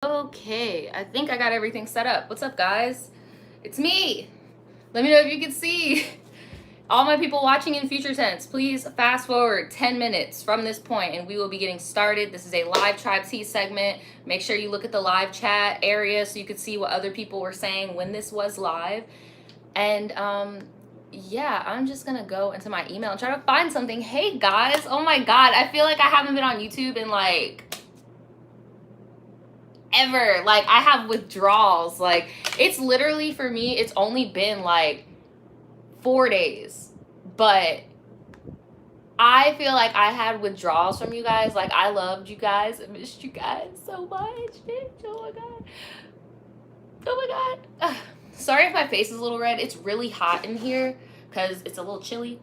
Okay, I think I got everything set up. What's up, guys? It's me. Let me know if you can see. All my people watching in future tense, please fast forward 10 minutes from this point and we will be getting started. This is a live Tribetea segment. Make sure you look at the live chat area so you could see what other people were saying when this was live. And yeah, I'm just gonna go into my email and try to find something. Hey guys, oh my god, I feel like I haven't been on YouTube in like ever. Like, I have withdrawals. Like, it's literally, for me, it's only been like 4 days, but I feel like I had withdrawals from you guys. Like, I loved you guys. I missed you guys so much, bitch. Oh my god. Oh my god. Ugh. Sorry if my face is a little red. It's really hot in here because it's a little chilly.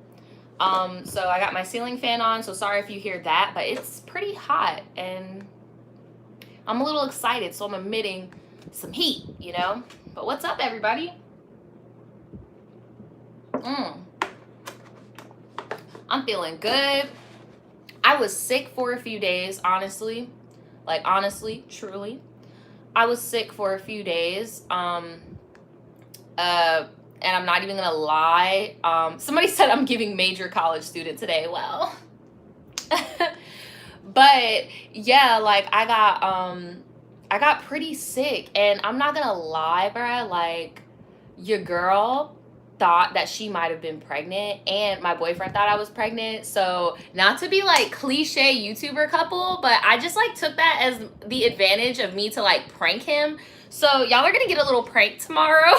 So I got my ceiling fan on, so sorry if you hear that, but it's pretty hot and I'm a little excited, so I'm emitting some heat, you know? But what's up, everybody? I'm feeling good. I was sick for a few days, honestly. Like, honestly, truly. I was sick for a few days. And I'm not even gonna lie. Somebody said I'm giving major college student today. Well... But yeah, like I got pretty sick, and I'm not gonna lie, bruh, like your girl thought that she might have been pregnant and my boyfriend thought I was pregnant. So not to be like cliche YouTuber couple, but I just like took that as the advantage of me to like prank him. So y'all are gonna get a little prank tomorrow.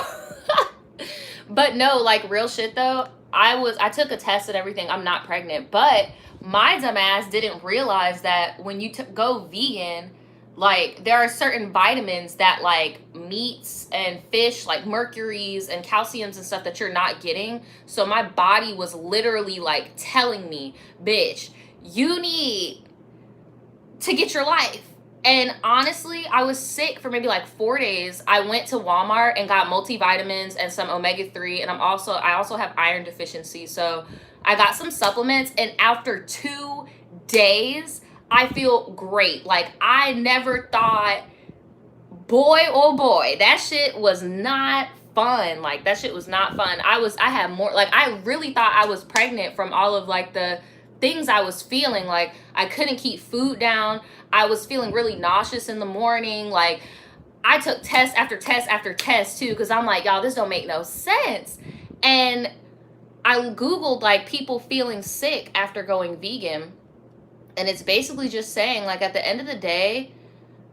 But no, like real shit though, I took a test and everything. I'm not pregnant, but my dumb ass didn't realize that when you go vegan, like there are certain vitamins that like meats and fish, like mercuries and calciums and stuff that you're not getting. So my body was literally like telling me, bitch, you need to get your life. And honestly, I was sick for maybe like 4 days. I went to Walmart and got multivitamins and some omega-3, and I also have iron deficiency. So I got some supplements, and after 2 days, I feel great. Like, I never thought, boy, oh boy, that shit was not fun. Like, that shit was not fun. I had more, like, I really thought I was pregnant from all of, like, the things I was feeling. Like, I couldn't keep food down. I was feeling really nauseous in the morning. Like, I took test after test after test, too, because I'm like, y'all, this don't make no sense. And I Googled, like, people feeling sick after going vegan. And it's basically just saying, like, at the end of the day,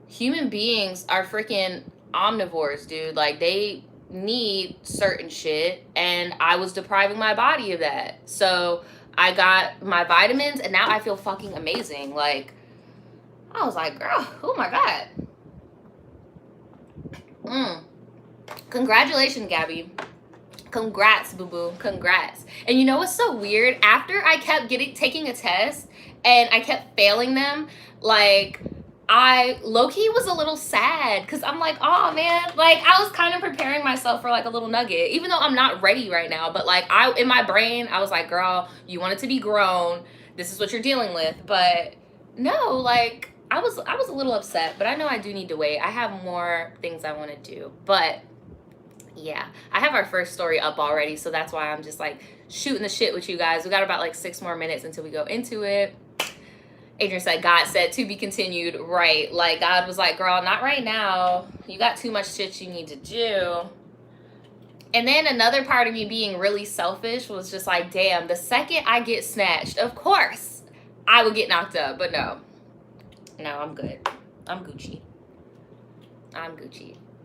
human beings are freaking omnivores, dude. Like, they need certain shit. And I was depriving my body of that. So I got my vitamins, and now I feel fucking amazing. Like, I was like, girl, oh my god. Congratulations, Gabby. Congrats, boo-boo. Congrats. And you know what's so weird? After I kept taking a test and I kept failing them, like, I low-key was a little sad because I'm like, oh man, like I was kind of preparing myself for like a little nugget, even though I'm not ready right now. But like in my brain, I was like, girl, you want it to be grown. This is what you're dealing with. But no, like I was a little upset, but I know I do need to wait. I have more things I want to do. But yeah, I have our first story up already, so that's why I'm just like shooting the shit with you guys. We got about like 6 more minutes until we go into it. Adrian said, God said to be continued. Right, like God was like, girl, not right now. You got too much shit you need to do. And then another part of me being really selfish was just like, damn, the second I get snatched, of course I would get knocked up. But no, I'm good. I'm Gucci.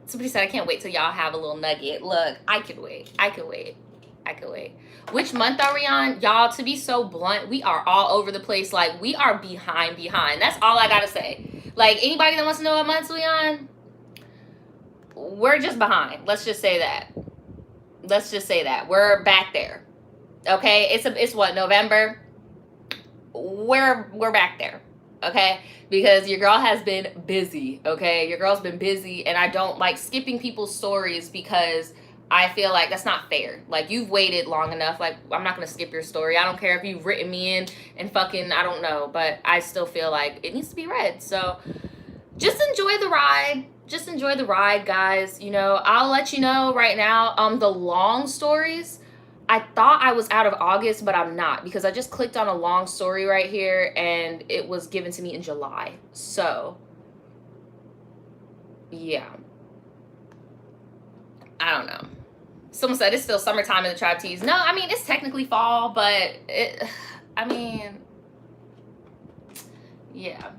Somebody said, I can't wait till y'all have a little nugget. Look, I could wait. Which month are we on? Y'all, to be so blunt, we are all over the place. Like, we are behind. That's all I gotta say. Like, anybody that wants to know what months we on, we're just behind. Let's just say that. We're back there. Okay? It's what, November? We're back there. Okay? Because your girl has been busy, okay? Your girl's been busy, and I don't like skipping people's stories because I feel like that's not fair. Like, you've waited long enough. Like, I'm not gonna skip your story. I don't care if you've written me in and fucking, I don't know, but I still feel like it needs to be read. So just enjoy the ride. just enjoy the ride, guys. You know, I'll let you know right now. The long stories, I thought I was out of August, but I'm not, because I just clicked on a long story right here and it was given to me in July. So, yeah. I don't know. Someone said it's still summertime in the Tribe Tees. No, I mean, it's technically fall, but I mean, yeah.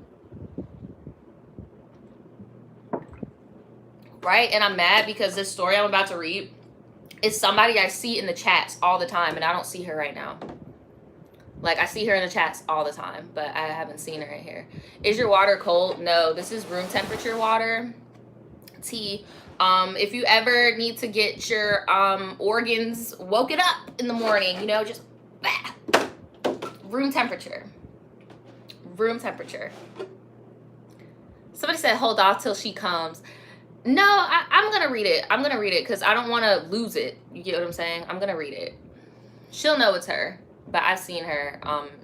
Right? And I'm mad because this story I'm about to read is somebody I see in the chats all the time, and I don't see her right now. Like, I see her in the chats all the time, but I haven't seen her right here. Is your water cold? No, this is room temperature water. Tea. If you ever need to get your organs woken up in the morning, you know, just room temperature. Room temperature. Somebody said hold off till she comes. No, I'm gonna read it. I'm gonna read it because I don't want to lose it. You get what I'm saying? I'm gonna read it. She'll know it's her, but I've seen her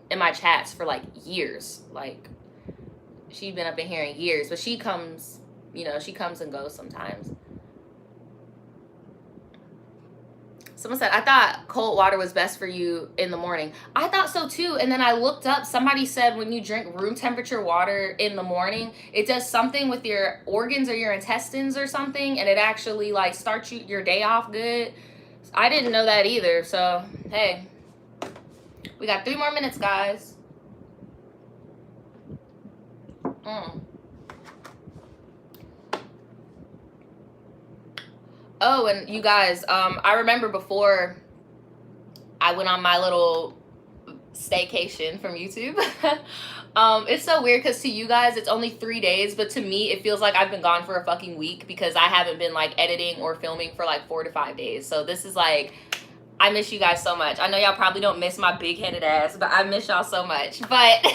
in my chats for like years. Like, she's been up in here in years, but she comes, you know, she comes and goes sometimes. Someone said, I thought cold water was best for you in the morning. I thought so too. And then I looked up, somebody said when you drink room temperature water in the morning, it does something with your organs or your intestines or something. And it actually like starts your day off good. I didn't know that either. So, hey, we got 3 more minutes, guys. Oh, and you guys, I remember before I went on my little staycation from YouTube. It's so weird because to you guys, it's only 3 days, but to me, it feels like I've been gone for a fucking week because I haven't been like editing or filming for like 4 to 5 days. So this is like, I miss you guys so much. I know y'all probably don't miss my big-headed ass, but I miss y'all so much. But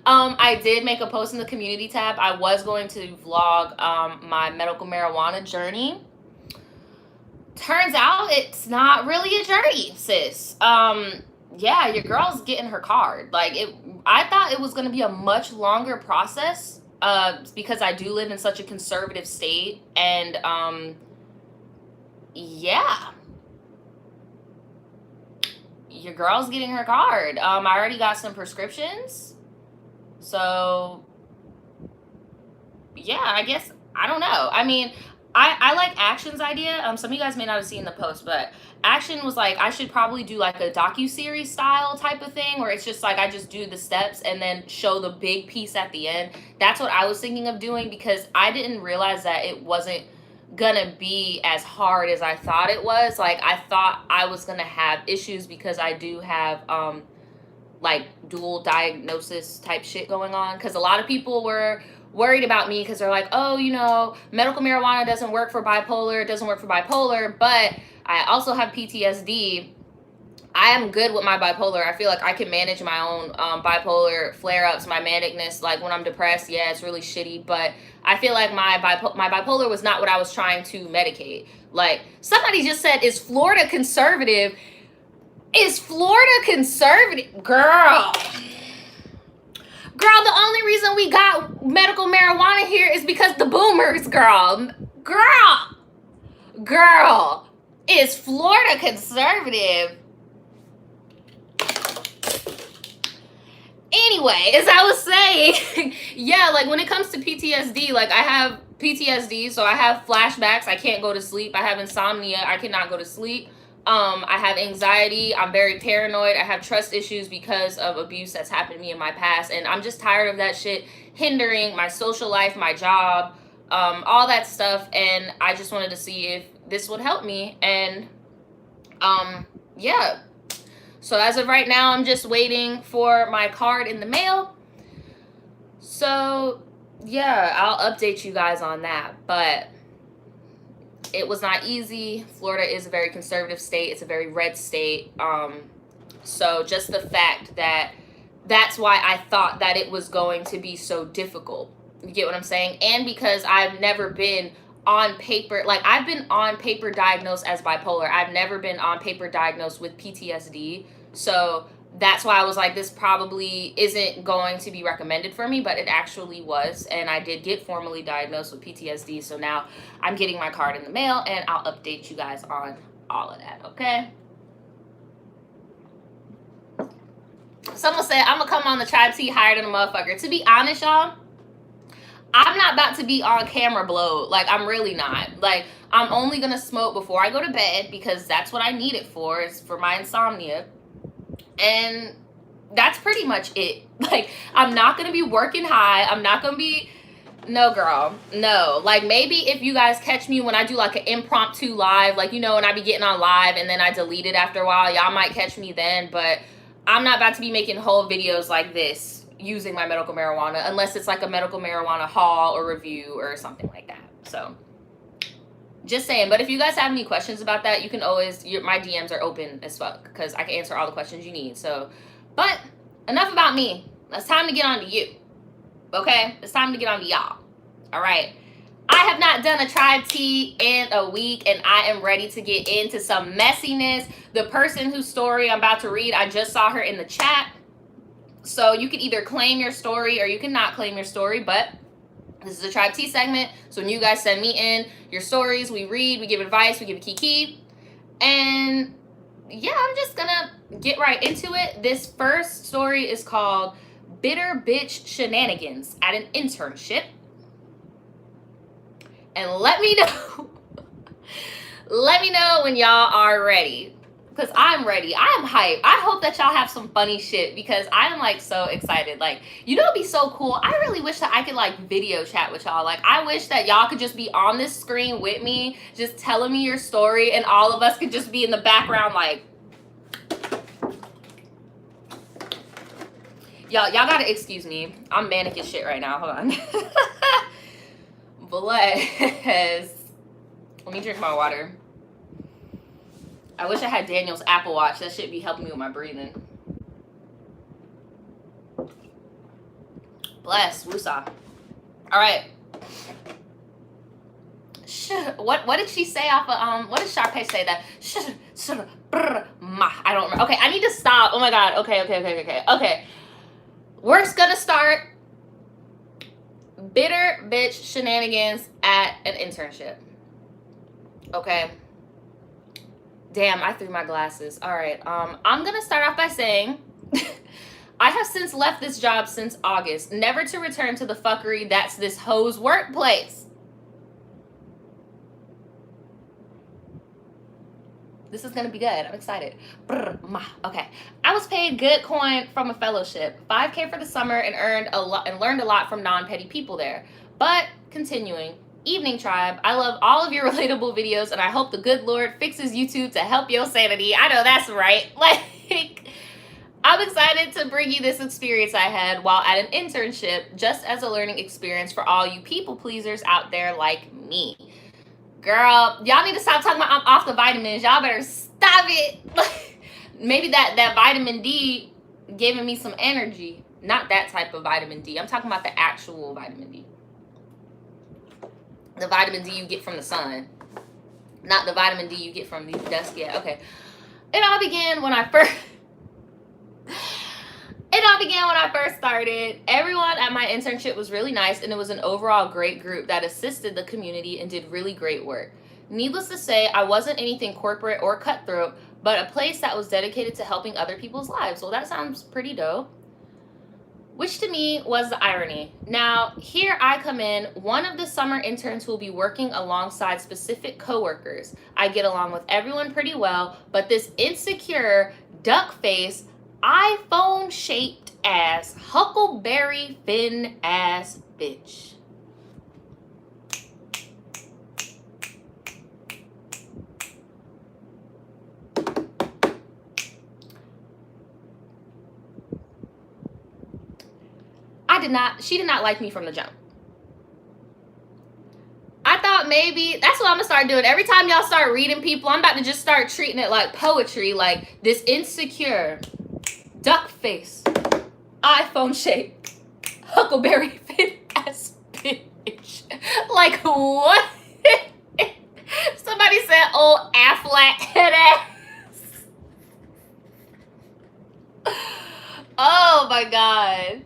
I did make a post in the community tab. I was going to vlog my medical marijuana journey. Turns out it's not really a journey, sis. Yeah, your girl's getting her card. Like, I thought it was going to be a much longer process because I do live in such a conservative state. And yeah, your girl's getting her card. I already got some prescriptions. So, yeah, I guess, I don't know. I mean, I like Action's idea. Some of you guys may not have seen the post, but Action was like, I should probably do like a docu-series style type of thing where it's just like I just do the steps and then show the big piece at the end. That's what I was thinking of doing because I didn't realize that it wasn't gonna be as hard as I thought it was. Like, I thought I was gonna have issues because I do have like dual diagnosis type shit going on, because a lot of people were worried about me because they're like, oh, you know, medical marijuana doesn't work for bipolar, it doesn't work for bipolar, but I also have PTSD. I am good with my bipolar. I feel like I can manage my own bipolar flare-ups, my manicness. Like, when I'm depressed, yeah, it's really shitty, but I feel like my bipolar was not what I was trying to medicate. Like, somebody just said, is Florida conservative? Is Florida conservative? Girl, the only reason we got medical marijuana here is because the boomers, girl. Is Florida conservative? Anyway, as I was saying, yeah, like when it comes to PTSD, like I have PTSD, so I have flashbacks, I can't go to sleep. I have insomnia, I cannot go to sleep. I have anxiety, I'm very paranoid, I have trust issues because of abuse that's happened to me in my past, and I'm just tired of that shit hindering my social life, my job, all that stuff, and I just wanted to see if this would help me, and yeah. So as of right now, I'm just waiting for my card in the mail. So yeah, I'll update you guys on that, but it was not easy. Florida is a very conservative state. It's a very red state. So just the fact that that's why I thought that it was going to be so difficult. You get what I'm saying? And because I've never been on paper, like I've been on paper diagnosed as bipolar. I've never been on paper diagnosed with PTSD. So that's why I was like, this probably isn't going to be recommended for me, but it actually was. And I did get formally diagnosed with PTSD. So now I'm getting my card in the mail, and I'll update you guys on all of that, okay? Someone said, I'm gonna come on the Tribe Tea higher than a motherfucker. To be honest, y'all, I'm not about to be on camera blowed. Like, I'm really not. Like, I'm only gonna smoke before I go to bed because that's what I need it for. It's for my insomnia. And that's pretty much it. Like, I'm not gonna be working high. I'm not gonna be, no, girl, no. Like, maybe if you guys catch me when I do like an impromptu live, like, you know, when I be getting on live and then I delete it after a while, y'all might catch me then. But I'm not about to be making whole videos like this using my medical marijuana unless it's like a medical marijuana haul or review or something like that. So just saying. But if you guys have any questions about that, you can always, my DMs are open as fuck because I can answer all the questions you need. So, but enough about me. It's time to get on to you. Okay? It's time to get on to y'all. All right. I have not done a Tribe Tea in a week, and I am ready to get into some messiness. The person whose story I'm about to read, I just saw her in the chat. So you can either claim your story or you can not claim your story, but this is a Tribe Tea segment. So when you guys send me in your stories, we read, we give advice, we give a kiki. And yeah, I'm just gonna get right into it. This first story is called Bitter Bitch Shenanigans at an Internship. And let me know, let me know when y'all are ready. Because I'm ready. I am hyped. I hope that y'all have some funny shit because I'm like so excited. Like, you know, it'd be so cool. I really wish that I could like video chat with y'all. Like, I wish that y'all could just be on this screen with me, just telling me your story, and all of us could just be in the background like, y'all gotta excuse me. I'm manic as shit right now. Hold on. Bless. Let me drink my water. I wish I had Daniel's Apple Watch. That should be helping me with my breathing. Bless. Woosah. All right. What did she say off of, what did Sharpay say that? I don't remember. Okay, I need to stop. Oh my God. Okay. We're gonna start Bitter Bitch Shenanigans at an Internship. Okay. Damn, I threw my glasses. All right. I'm going to start off by saying I have since left this job since August, never to return to the fuckery that's this hoe's workplace. This is going to be good. I'm excited. Okay. I was paid good coin from a fellowship, $5K for the summer, and learned a lot from non-petty people there. But continuing, evening tribe, I love all of your relatable videos, and I hope the good Lord fixes YouTube to help your sanity. I know that's right. Like, I'm excited to bring you this experience I had while at an internship, just as a learning experience for all you people pleasers out there like me. Girl, y'all need to stop talking about I'm off the vitamins. Y'all better stop it. Maybe that vitamin D giving me some energy. Not that type of vitamin D. I'm talking about the actual vitamin D. The vitamin D you get from the sun. Not the vitamin D you get from the desk. Yeah, okay. It all began when I first started. Everyone at my internship was really nice, and it was an overall great group that assisted the community and did really great work. Needless to say, I wasn't anything corporate or cutthroat, but a place that was dedicated to helping other people's lives. Well, that sounds pretty dope. Which to me was the irony. Now, here I come in, one of the summer interns who will be working alongside specific coworkers. I get along with everyone pretty well, but this insecure, duck-faced, iPhone-shaped ass, huckleberry fin ass bitch. She did not like me from the jump. I thought maybe, that's what I'm gonna start doing. Every time y'all start reading people, I'm about to just start treating it like poetry, like this insecure, duck face, iPhone shaped, huckleberry fin ass bitch. Like what? Somebody said old Aflac head ass. my God.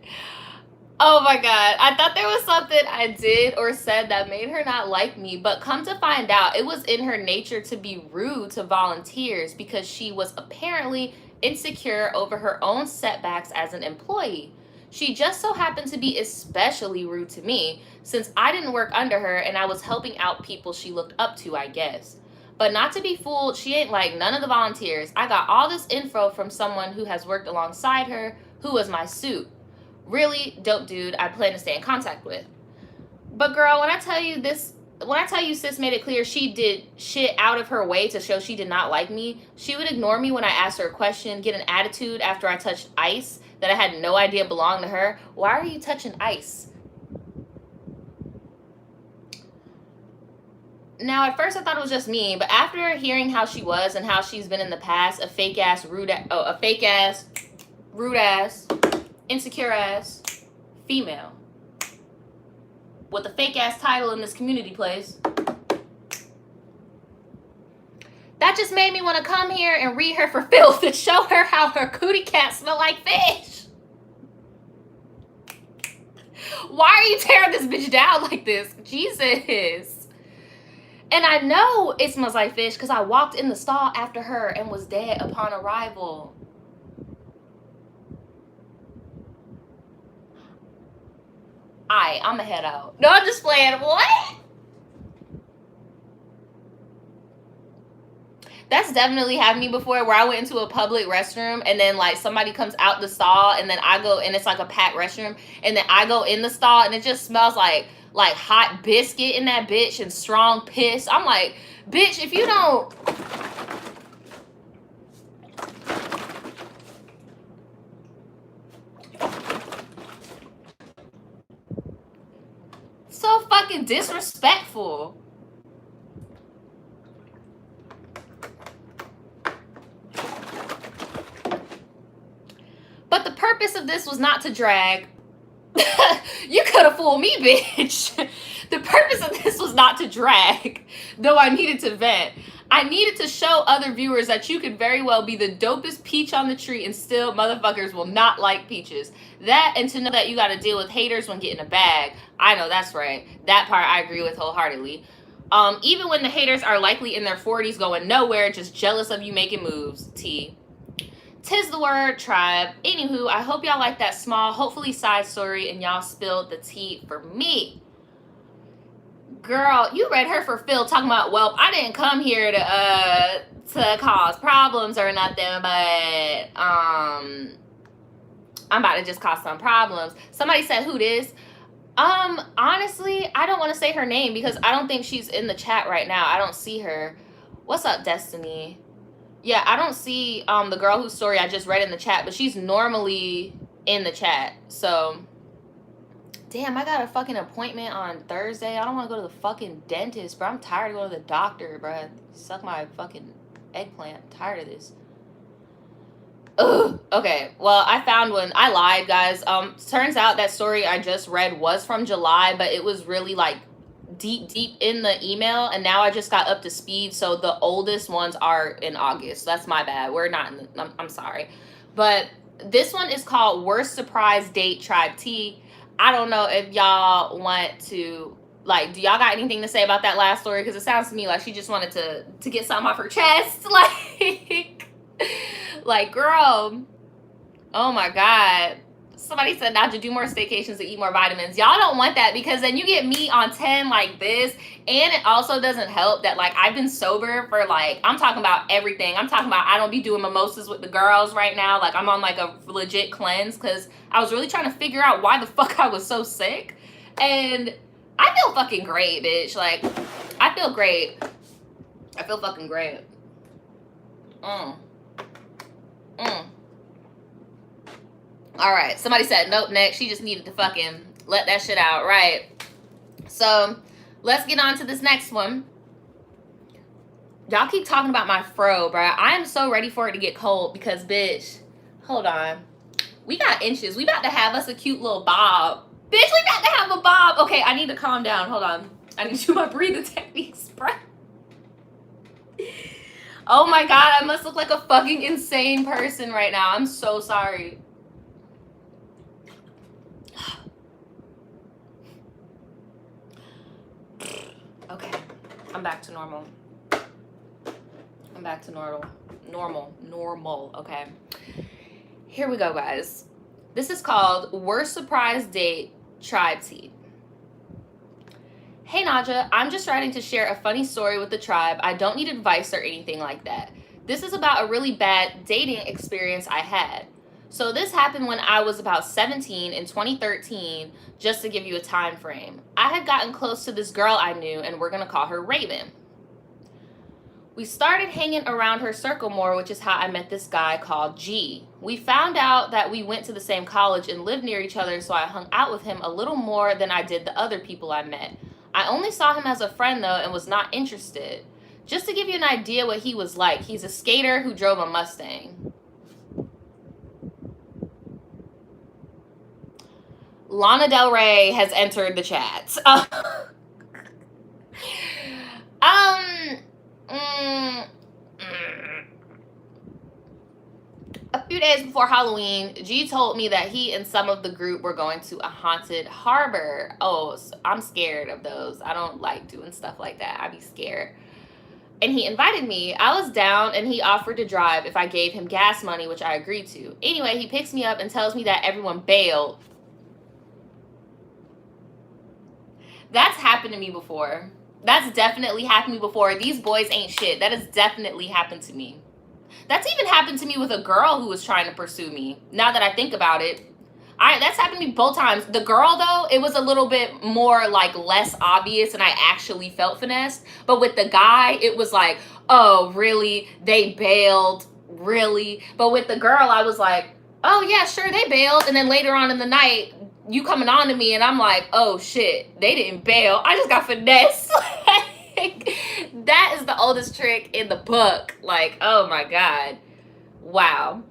Oh my God. I thought there was something I did or said that made her not like me, but come to find out, it was in her nature to be rude to volunteers because she was apparently insecure over her own setbacks as an employee. She just so happened to be especially rude to me since I didn't work under her and I was helping out people she looked up to, I guess. But not to be fooled, she ain't like none of the volunteers. I got all this info from someone who has worked alongside her, who was my suit. Really dope dude I plan to stay in contact with. But girl, when I tell you sis made it clear she did shit out of her way to show she did not like me, she would ignore me when I asked her a question, get an attitude after I touched ice that I had no idea belonged to her. Why are you touching ice? Now, at first I thought it was just me, but after hearing how she was and how she's been in the past, a fake ass, rude ass, insecure ass female with a fake ass title in this community place, that just made me want to come here and read her for filth and show her how her cootie cat smell like fish. Why are you tearing this bitch down like this? Jesus. And I know it smells like fish because I walked in the stall after her and was dead upon arrival. I'ma head out. No, I'm just playing. What? That's definitely happened to me before, where I went into a public restroom and then like somebody comes out the stall and then I go, and it's like a packed restroom, and then I go in the stall and it just smells like hot biscuit in that bitch and strong piss. I'm like, bitch, if you don't. So fucking disrespectful. But the purpose of this was not to drag. You could have fooled me, bitch. The purpose of this was not to drag, though I needed to vent. I needed to show other viewers that you could very well be the dopest peach on the tree and still motherfuckers will not like peaches. That, and to know that you got to deal with haters when getting a bag. I know that's right. That part I agree with wholeheartedly. Even when the haters are likely in their 40s going nowhere, just jealous of you making moves. T. Tis the word, tribe. Anywho, I hope y'all like that small, hopefully side story, and y'all spilled the tea for me. Girl, you read her for Phil talking about, well, I didn't come here to cause problems or nothing, but I'm about to just cause some problems. Somebody said, who this? Honestly, I don't want to say her name because I don't think she's in the chat right now. I don't see her. What's up, Destiny? Yeah, I don't see the girl whose story I just read in the chat, but she's normally in the chat. So, damn, I got a fucking appointment on Thursday. I don't want to go to the fucking dentist, bro. I'm tired of going to the doctor, bro. Suck my fucking eggplant. I'm tired of this. Ugh. Okay, well, I found one. I lied, guys. Turns out that story I just read was from July, but it was really like deep in the email, and now I just got up to speed, so the oldest ones are in August. That's my bad. We're not in the, I'm sorry. But this one is called Worst Surprise Date Tribe T. I don't know if y'all want to, like, do y'all got anything to say about that last story? Because it sounds to me like she just wanted to get something off her chest. Like, girl, oh my God. Somebody said now to do more staycations to eat more vitamins. Y'all don't want that, because then you get me on 10 like this, and it also doesn't help that like I've been sober for like, I'm talking about everything. I'm talking about I don't be doing mimosas with the girls right now. Like I'm on like a legit cleanse because I was really trying to figure out why the fuck I was so sick. And I feel fucking great, bitch. Like I feel great. I feel fucking great. All right, somebody said nope, next. She just needed to fucking let that shit out, right? So let's get on to this next one. Y'all keep talking about my fro, bro. I am so ready for it to get cold because, bitch, hold on. We got inches. We about to have us a cute little bob. Bitch, we about to have a bob. Okay, I need to calm down. Hold on. I need to do my breathing techniques, bro. Oh my God, I must look like a fucking insane person right now. I'm so sorry. I'm back to normal. I'm back to normal, okay? Here we go, guys. This is called Worst Surprise Date, Tribetea. Hey Naja, I'm just writing to share a funny story with the tribe. I don't need advice or anything like that. This is about a really bad dating experience I had. So this happened when I was about 17 in 2013, just to give you a time frame. I had gotten close to this girl I knew, and we're gonna call her Raven. We started hanging around her circle more, which is how I met this guy called G. We found out that we went to the same college and lived near each other, so I hung out with him a little more than I did the other people I met. I only saw him as a friend though and was not interested. Just to give you an idea what he was like, he's a skater who drove a Mustang. Lana Del Rey has entered the chat. A few days before Halloween, G told me that he and some of the group were going to a haunted harbor. Oh, so I'm scared of those. I don't like doing stuff like that. I'd be scared. And he invited me. I was down and he offered to drive if I gave him gas money, which I agreed to. Anyway, he picks me up and tells me that everyone bailed. That's happened to me before. That's definitely happened to me before. These boys ain't shit. That has definitely happened to me. That's even happened to me with a girl who was trying to pursue me. Now that I think about it, that's happened to me both times. The girl, though, it was a little bit more, like, less obvious, and I actually felt finessed. But with the guy, it was like, oh, really? They bailed? Really? But with the girl, I was like, oh, yeah, sure, they bailed. And then later on in the night, you coming on to me, and I'm like, oh, shit, they didn't bail. I just got finessed. That is the oldest trick in the book. Like, oh, my God. Wow.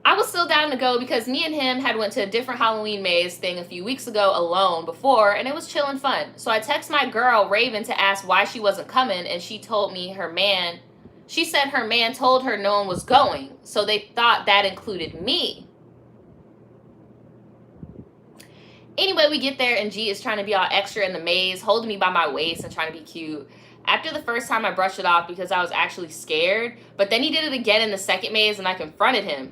I was still down to go because me and him had went to a different Halloween maze thing a few weeks ago alone before, and it was chill and fun. So I text my girl, Raven, to ask why she wasn't coming, and she told me she said her man told her no one was going, so they thought that included me. Anyway, we get there, and G is trying to be all extra in the maze, holding me by my waist and trying to be cute. After the first time, I brushed it off because I was actually scared, but then he did it again in the second maze, and I confronted him.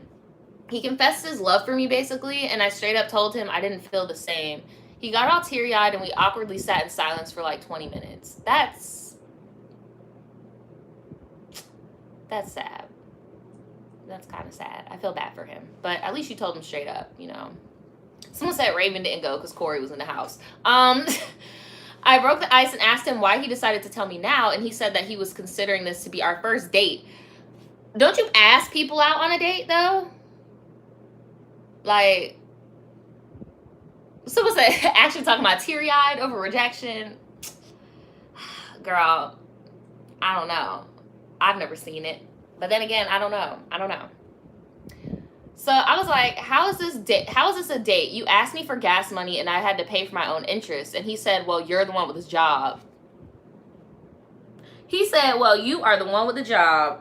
He confessed his love for me, basically, and I straight up told him I didn't feel the same. He got all teary-eyed, and we awkwardly sat in silence for like 20 minutes. That's sad. That's kind of sad. I feel bad for him, but at least you told him straight up, you know. Someone said Raven didn't go because Corey was in the house. I broke the ice and asked him why he decided to tell me now, and he said that he was considering this to be our first date. Don't you ask people out on a date, though? Like, someone said, actually talking about teary-eyed over rejection. Girl, I don't know. I've never seen it. But then again, I don't know. So I was like, how is this a date? You asked me for gas money and I had to pay for my own interest. And he said, well, you're the one with his job. He said, well, you are the one with the job.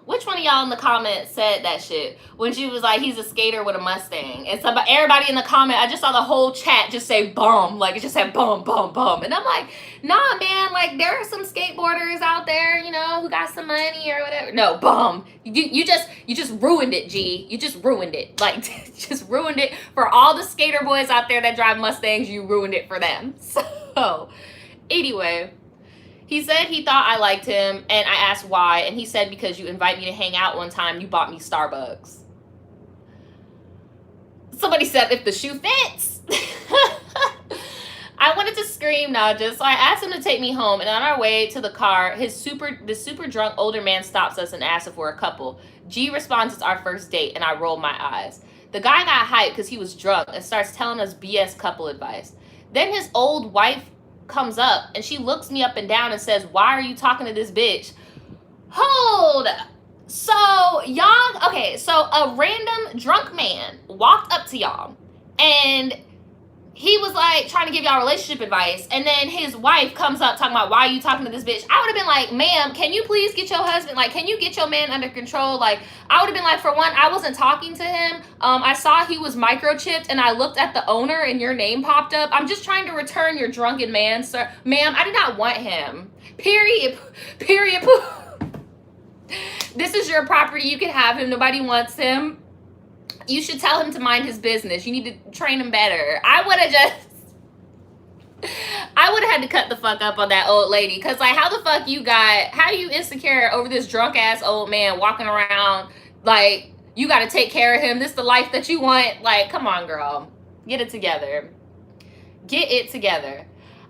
Which one of y'all in the comments said that shit? When she was like, he's a skater with a Mustang. And everybody in the comment, I just saw the whole chat just say bum. Like, it just said bum, bum, bum. And I'm like, nah, man. Like, there are some skateboarders out there, you know, who got some money or whatever. No, bum. You just ruined it, G. You just ruined it. Like, just ruined it for all the skater boys out there that drive Mustangs. You ruined it for them. So, anyway. He said he thought I liked him, and I asked why, and he said because you invite me to hang out one time, you bought me Starbucks. Somebody said if the shoe fits. I wanted to scream, Naja, so I asked him to take me home, and on our way to the car, the super drunk older man stops us and asks if we're a couple. G responds it's our first date, and I roll my eyes. The guy got hyped because he was drunk and starts telling us BS couple advice. Then his old wife comes up and she looks me up and down and says, why are you talking to this bitch? Hold up. So y'all, okay, so a random drunk man walked up to y'all and he was like trying to give y'all relationship advice, and then his wife comes up talking about, why are you talking to this bitch? I would have been like, ma'am, can you please get your husband, like, can you get your man under control? Like, I would have been like, for one, I wasn't talking to him. I saw he was microchipped, and I looked at the owner, and your name popped up. I'm just trying to return your drunken man, sir. Ma'am, I do not want him. Period. Period. This is your property. You can have him. Nobody wants him. You should tell him to mind his business. You need to train him better. I would have had to cut the fuck up on that old lady. Because, like, how the fuck how you insecure over this drunk ass old man walking around like you got to take care of him? This the life that you want? Like, come on, girl. Get it together. Get it together.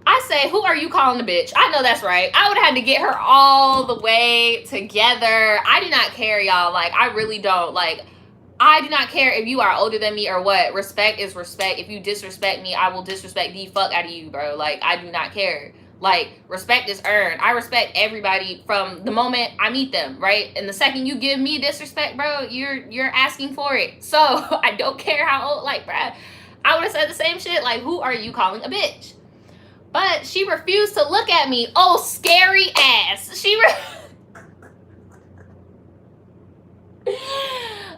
I say, who are you calling a bitch? I know that's right. I would have had to get her all the way together. I do not care, y'all. Like, I really don't. Like, I do not care if you are older than me or what. Respect is respect. If you disrespect me, I will disrespect the fuck out of you, bro. Like, I do not care. Like, respect is earned. I respect everybody from the moment I meet them, right? And the second you give me disrespect, bro, you're asking for it. So, I don't care how old, like, bro. I would have said the same shit. Like, who are you calling a bitch? But she refused to look at me. Oh, scary ass.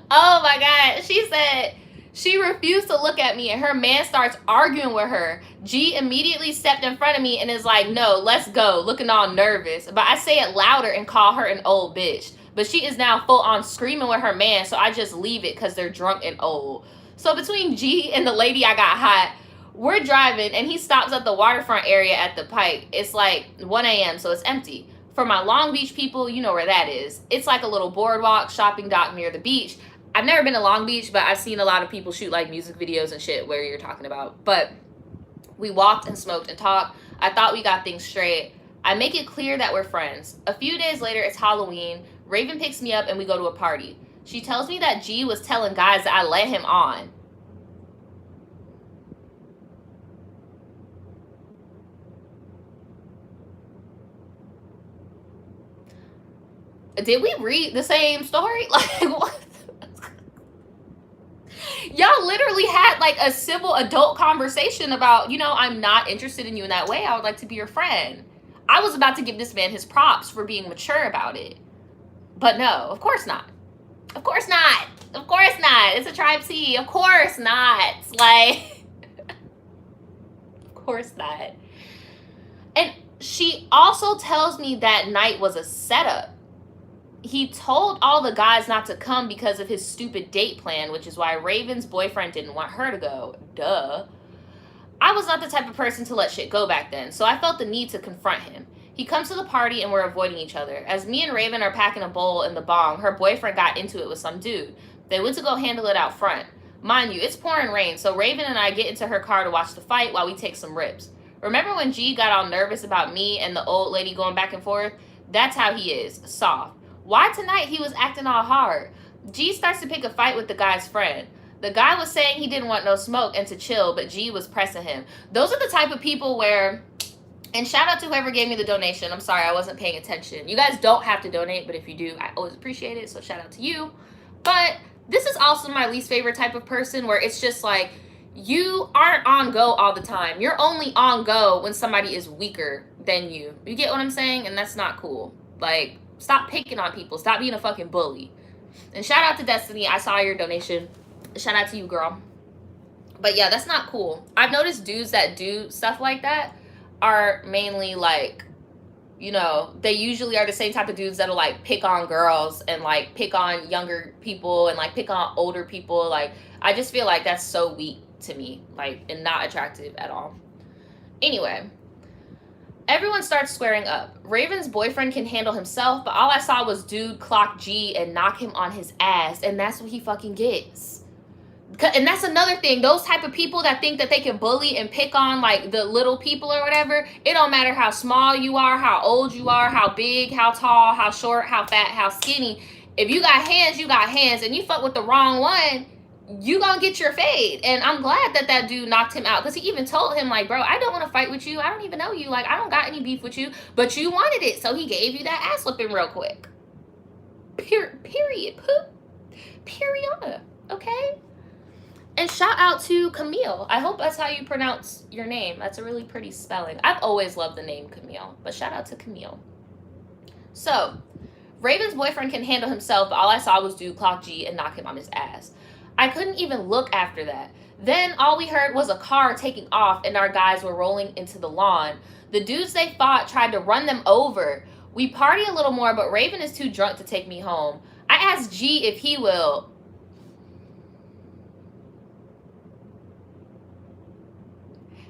Oh my God. She said she refused to look at me, and her man starts arguing with her. G immediately stepped in front of me and is like, no, let's go, looking all nervous. But I say it louder and call her an old bitch. But she is now full on screaming with her man, so I just leave it because they're drunk and old. So between G and the lady I got hot, we're driving, and he stops at the waterfront area at the Pike. It's like 1 a.m., so it's empty. For my Long Beach people, you know where that is. It's like a little boardwalk, shopping dock near the beach. I've never been to Long Beach, but I've seen a lot of people shoot like music videos and shit where you're talking about. But we walked and smoked and talked. I thought we got things straight. I make it clear that we're friends. A few days later, it's Halloween. Raven picks me up and we go to a party. She tells me that G was telling guys that I led him on. Did we read the same story? Like, what? Y'all literally had like a civil adult conversation about, you know, I'm not interested in you in that way. I would like to be your friend. I was about to give this man his props for being mature about it. But no, of course not. Of course not. Of course not. It's a tribe C. Of course not. Like, of course not. And she also tells me that night was a setup. He told all the guys not to come because of his stupid date plan, which is why Raven's boyfriend didn't want her to go. Duh. I was not the type of person to let shit go back then, so I felt the need to confront him. He comes to the party and we're avoiding each other. As me and Raven are packing a bowl in the bong, her boyfriend got into it with some dude. They went to go handle it out front. Mind you, it's pouring rain, so Raven and I get into her car to watch the fight while we take some rips. Remember when G got all nervous about me and the old lady going back and forth? That's how he is, soft. Why tonight he was acting all hard? G starts to pick a fight with the guy's friend. The guy was saying he didn't want no smoke and to chill, but G was pressing him. Those are the type of people where, and shout out to whoever gave me the donation. I'm sorry, I wasn't paying attention. You guys don't have to donate, but if you do, I always appreciate it, so shout out to you. But this is also my least favorite type of person where it's just like, you aren't on go all the time. You're only on go when somebody is weaker than you. You get what I'm saying? And that's not cool. Like, stop picking on people. Stop being a fucking bully. And shout out to Destiny. I saw your donation. Shout out to you, girl. But yeah, that's not cool. I've noticed dudes that do stuff like that are mainly like, you know, they usually are the same type of dudes that'll like pick on girls and like pick on younger people and like pick on older people. Like, I just feel like that's so weak to me, like, and not attractive at all. Anyway, everyone starts squaring up. Raven's boyfriend can handle himself, but all I saw was dude clock G and knock him on his ass, and that's what he fucking gets. And that's another thing. Those type of people that think that they can bully and pick on like the little people or whatever, it don't matter how small you are, how old you are, how big, how tall, how short, how fat, how skinny. If you got hands, you got hands, and you fuck with the wrong one, you gonna get your fade. And I'm glad that that dude knocked him out, because he even told him like, bro, I don't want to fight with you. I don't even know you. Like, I don't got any beef with you, but you wanted it, so he gave you that ass whipping real quick. Period. Poop. Period. Okay. And shout out to Camille. I hope that's how you pronounce your name. That's a really pretty spelling. I've always loved the name Camille, but shout out to Camille. So, Raven's boyfriend can handle himself, but all I saw was do clock G and knock him on his ass. I couldn't even look after that. Then all we heard was a car taking off and our guys were rolling into the lawn. The dudes they fought tried to run them over. We party a little more, but Raven is too drunk to take me home. I asked G if he will.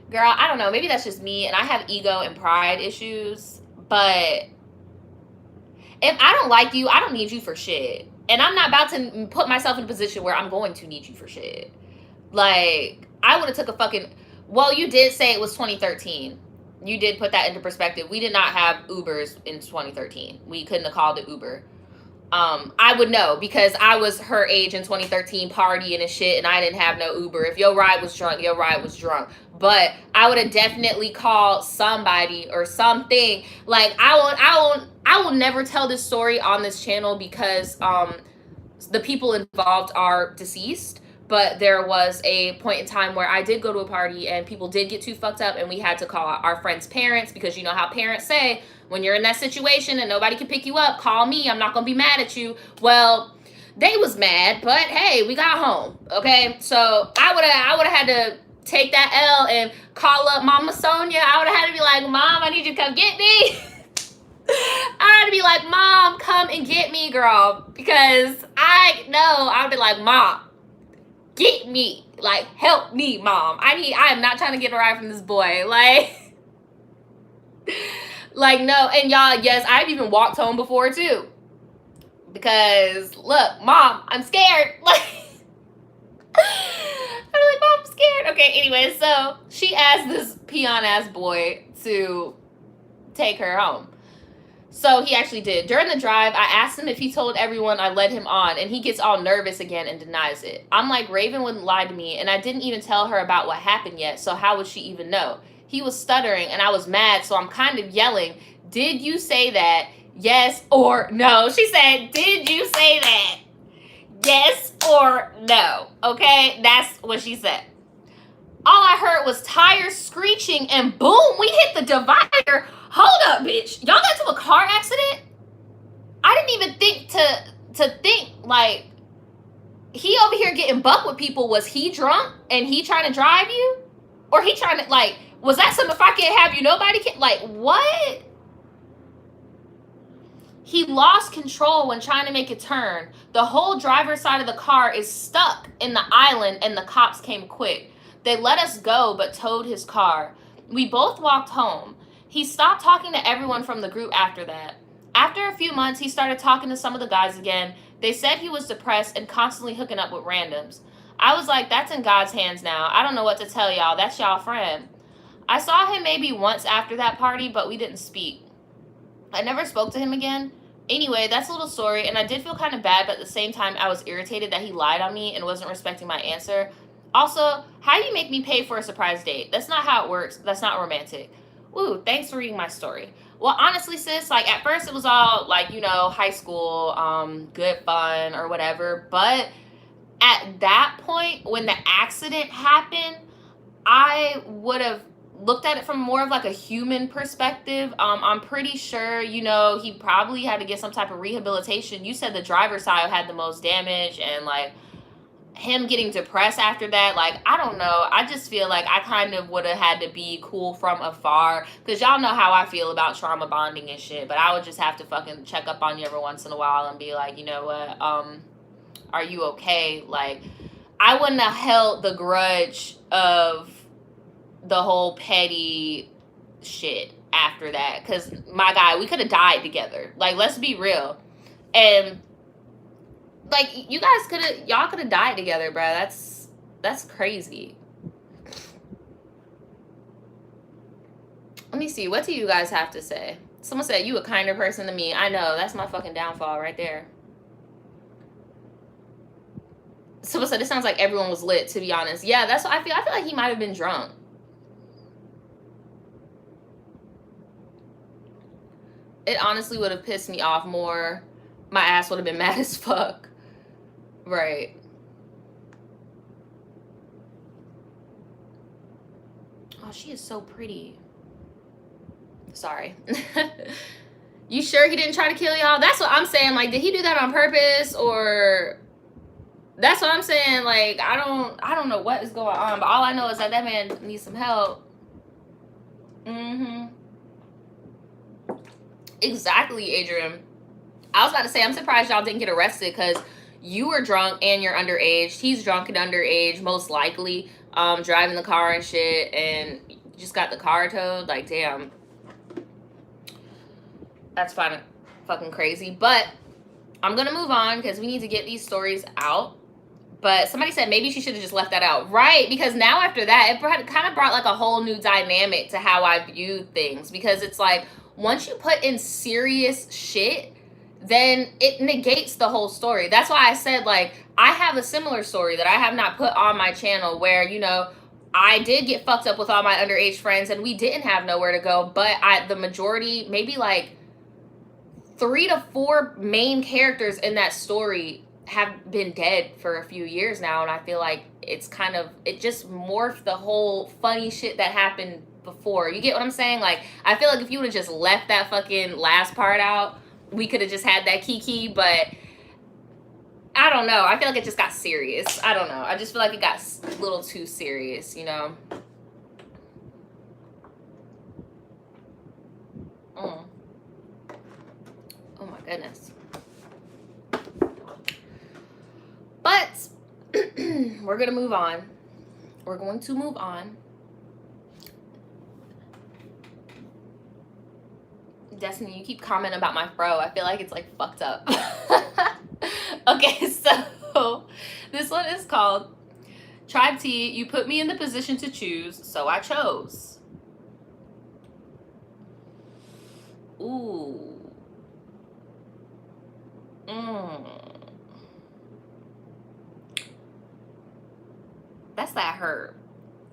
Girl, I don't know. Maybe that's just me and I have ego and pride issues, but if I don't like you, I don't need you for shit. And I'm not about to put myself in a position where I'm going to need you for shit. Like, I would have took a fucking... Well, you did say it was 2013. You did put that into perspective. We did not have Ubers in 2013. We couldn't have called it Uber. I would know because I was her age in 2013 partying and shit, and I didn't have no Uber. If your ride was drunk, your ride was drunk. But I would have definitely called somebody or something. Like, I will never tell this story on this channel because the people involved are deceased. But there was a point in time where I did go to a party and people did get too fucked up and we had to call our friends' parents because you know how parents say, when you're in that situation and nobody can pick you up, call me. I'm not going to be mad at you. Well, they was mad, but hey, we got home. Okay. So I would have had to take that L and call up Mama Sonia. I would have had to be like, Mom, I need you to come get me. I had to be like, Mom, come and get me, girl. Because I know I would be like, Mom, get me. Like, help me, Mom. I am not trying to get a ride from this boy. Like, no. And y'all, yes, I've even walked home before too. Because, look, Mom, I'm scared. Like, I'm like, Mom, I'm scared. Okay, anyway, so she asked this peon-ass boy to take her home. So he actually did. During the drive, I asked him if he told everyone I led him on, and he gets all nervous again and denies it. I'm like, Raven wouldn't lie to me, and I didn't even tell her about what happened yet, so how would she even know? He was stuttering, and I was mad, so I'm kind of yelling, did you say that? Yes or no? She said, did you say that? Yes or no? Okay, that's what she said. All I heard was tires screeching, and boom, we hit the divider. Hold up, bitch. Y'all got into a car accident? I didn't even think to think, like, he over here getting bucked with people. Was he drunk and he trying to drive you? Or he trying to, like, was that something if I can't have you, nobody can? Like, what? He lost control when trying to make a turn. The whole driver's side of the car is stuck in the island, and the cops came quick. They let us go, but towed his car. We both walked home. He stopped talking to everyone from the group after that. After a few months, he started talking to some of the guys again. They said he was depressed and constantly hooking up with randoms. I was like, that's in God's hands now. I don't know what to tell y'all. That's y'all friend. I saw him maybe once after that party, but we didn't speak. I never spoke to him again. Anyway, that's a little story, and I did feel kind of bad, but at the same time, I was irritated that he lied on me and wasn't respecting my answer. Also, how do you make me pay for a surprise date? That's not how it works. That's not romantic. Ooh, thanks for reading my story. Well, honestly, sis, like, at first it was all, like, you know, high school, good fun or whatever, but at that point, when the accident happened, I would have looked at it from more of like a human perspective. I'm pretty sure, you know, he probably had to get some type of rehabilitation. You said the driver's side had the most damage, and like him getting depressed after that, like, I don't know. I just feel like I kind of would have had to be cool from afar, because y'all know how I feel about trauma bonding and shit, but I would just have to fucking check up on you every once in a while and be like, you know what, are you okay? Like, I wouldn't have held the grudge of the whole petty shit after that, because my guy, we could have died together. Like, let's be real. And like, y'all could have died together, bro. That's crazy. Let me see, what do you guys have to say? Someone said, you a kinder person to me. I know, that's my fucking downfall right there. Someone said, it sounds like everyone was lit, to be honest. Yeah, that's what I feel. I feel like he might have been drunk. It honestly would have pissed me off more. My ass would have been mad as fuck. Right. she is so pretty. Sorry. You sure he didn't try to kill y'all? That's what I'm saying. Like, did he do that on purpose, or that's what I'm saying? Like, I don't know what is going on, but all I know is that man needs some help. Exactly, Adrian. I was about to say, I'm surprised y'all didn't get arrested, because you were drunk and you're underage. He's drunk and underage, most likely, driving the car and shit, and just got the car towed. Like, damn. That's fucking crazy. But I'm gonna move on because we need to get these stories out. But somebody said maybe she should have just left that out. Right, because now after that, it kind of brought like a whole new dynamic to how I view things. Because it's like, once you put in serious shit, then it negates the whole story. That's why I said, like, I have a similar story that I have not put on my channel where, you know, I did get fucked up with all my underage friends and we didn't have nowhere to go. But the majority, maybe like 3 to 4 main characters in that story have been dead for a few years now, and I feel like it just morphed the whole funny shit that happened before. You get what I'm saying? Like, I feel like if you would have just left that fucking last part out, we could have just had that kiki, but I don't know. I feel like it just got serious. I don't know. I just feel like it got a little too serious, you know? Oh my goodness. But we're going to move on. We're going to move on. Destiny, you keep commenting about my fro. I feel like it's like fucked up. Okay, so this one is called Tribe T. You put me in the position to choose, so I chose. Ooh. That's that hurt.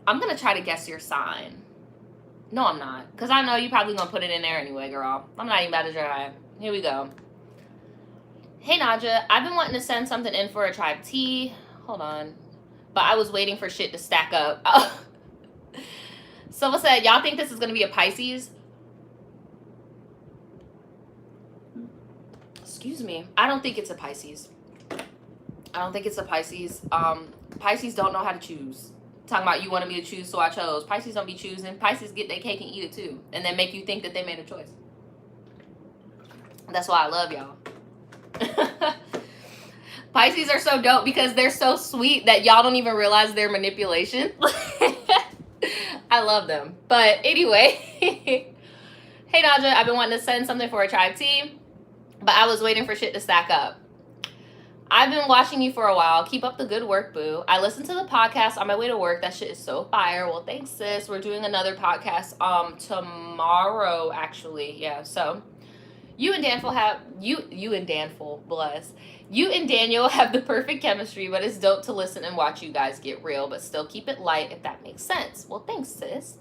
I'm going to try to guess your sign. No, I'm not. Because I know you probably going to put it in there anyway, girl. I'm not even about to try. Here we go. Hey, Naja. I've been wanting to send something in for a Tribe T. Hold on. But I was waiting for shit to stack up. Someone said, y'all think this is going to be a Pisces? Excuse me. I don't think it's a Pisces. I don't think it's a Pisces. Pisces don't know how to choose. Talking about you wanted me to choose, so I chose. Pisces don't be choosing. Pisces get their cake and eat it too. And then make you think that they made a choice. That's why I love y'all. Pisces are so dope because they're so sweet that y'all don't even realize their manipulation. I love them. But anyway. Hey, Naja, I've been wanting to send something for a Tribe T, but I was waiting for shit to stack up. I've been watching you for a while. Keep up the good work, boo. I listened to the podcast on my way to work. That shit is so fire. Well, thanks, sis. We're doing another podcast tomorrow, actually. Yeah, so you and Danful have you and Danful, bless. You and Daniel have the perfect chemistry, but it's dope to listen and watch you guys get real, but still keep it light if that makes sense. Well, thanks, sis.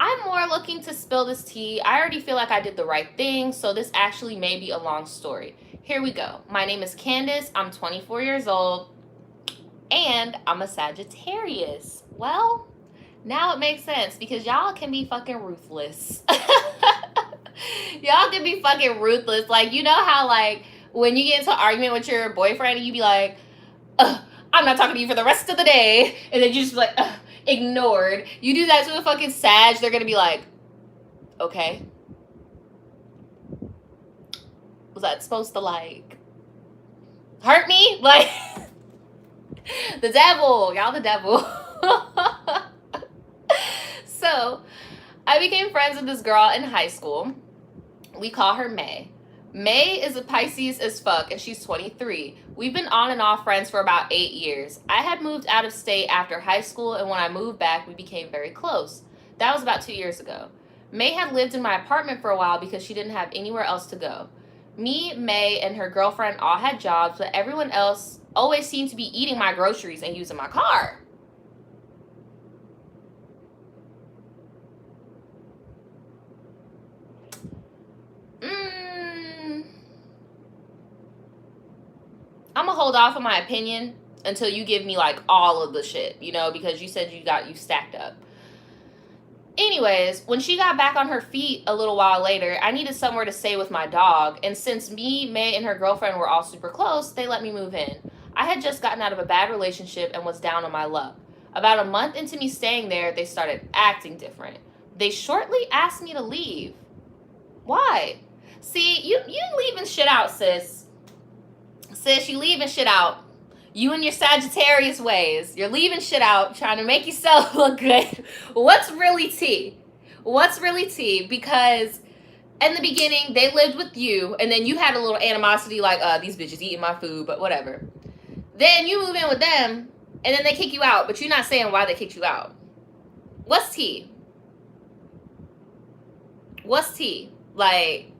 I'm more looking to spill this tea. I already feel like I did the right thing, so this actually may be a long story. Here we go. My name is Candace. I'm 24 years old, and I'm a Sagittarius. Well, now it makes sense because y'all can be fucking ruthless. Y'all can be fucking ruthless. Like, you know how, like, when you get into an argument with your boyfriend and you be like, I'm not talking to you for the rest of the day, and then you just be like, ignored. You do that to a fucking Sag, they're gonna be like, okay. Was that supposed to, like, hurt me? Like, the devil. Y'all the devil. So, I became friends with this girl in high school. We call her May. May is a Pisces as fuck, and she's 23. We've been on and off friends for about 8 years. I had moved out of state after high school, and when I moved back, we became very close. That was about 2 years ago. May had lived in my apartment for a while because she didn't have anywhere else to go. Me, May, and her girlfriend all had jobs, but everyone else always seemed to be eating my groceries and using my car. I'm gonna hold off on my opinion until you give me, like, all of the shit, you know, because you said you stacked up. Anyways, when she got back on her feet a little while later, I needed somewhere to stay with my dog, and since me, May, and her girlfriend were all super close, they let me move in. I had just gotten out of a bad relationship and was down on my luck. About a month into me staying there, they started acting different. They shortly asked me to leave. Why? See, you leaving shit out, sis. Sis, you leaving shit out. You and your Sagittarius ways. You're leaving shit out, trying to make yourself look good. What's really tea? What's really tea? Because in the beginning, they lived with you, and then you had a little animosity like, these bitches eating my food, but whatever. Then you move in with them, and then they kick you out, but you're not saying why they kicked you out. What's tea? What's tea? Like,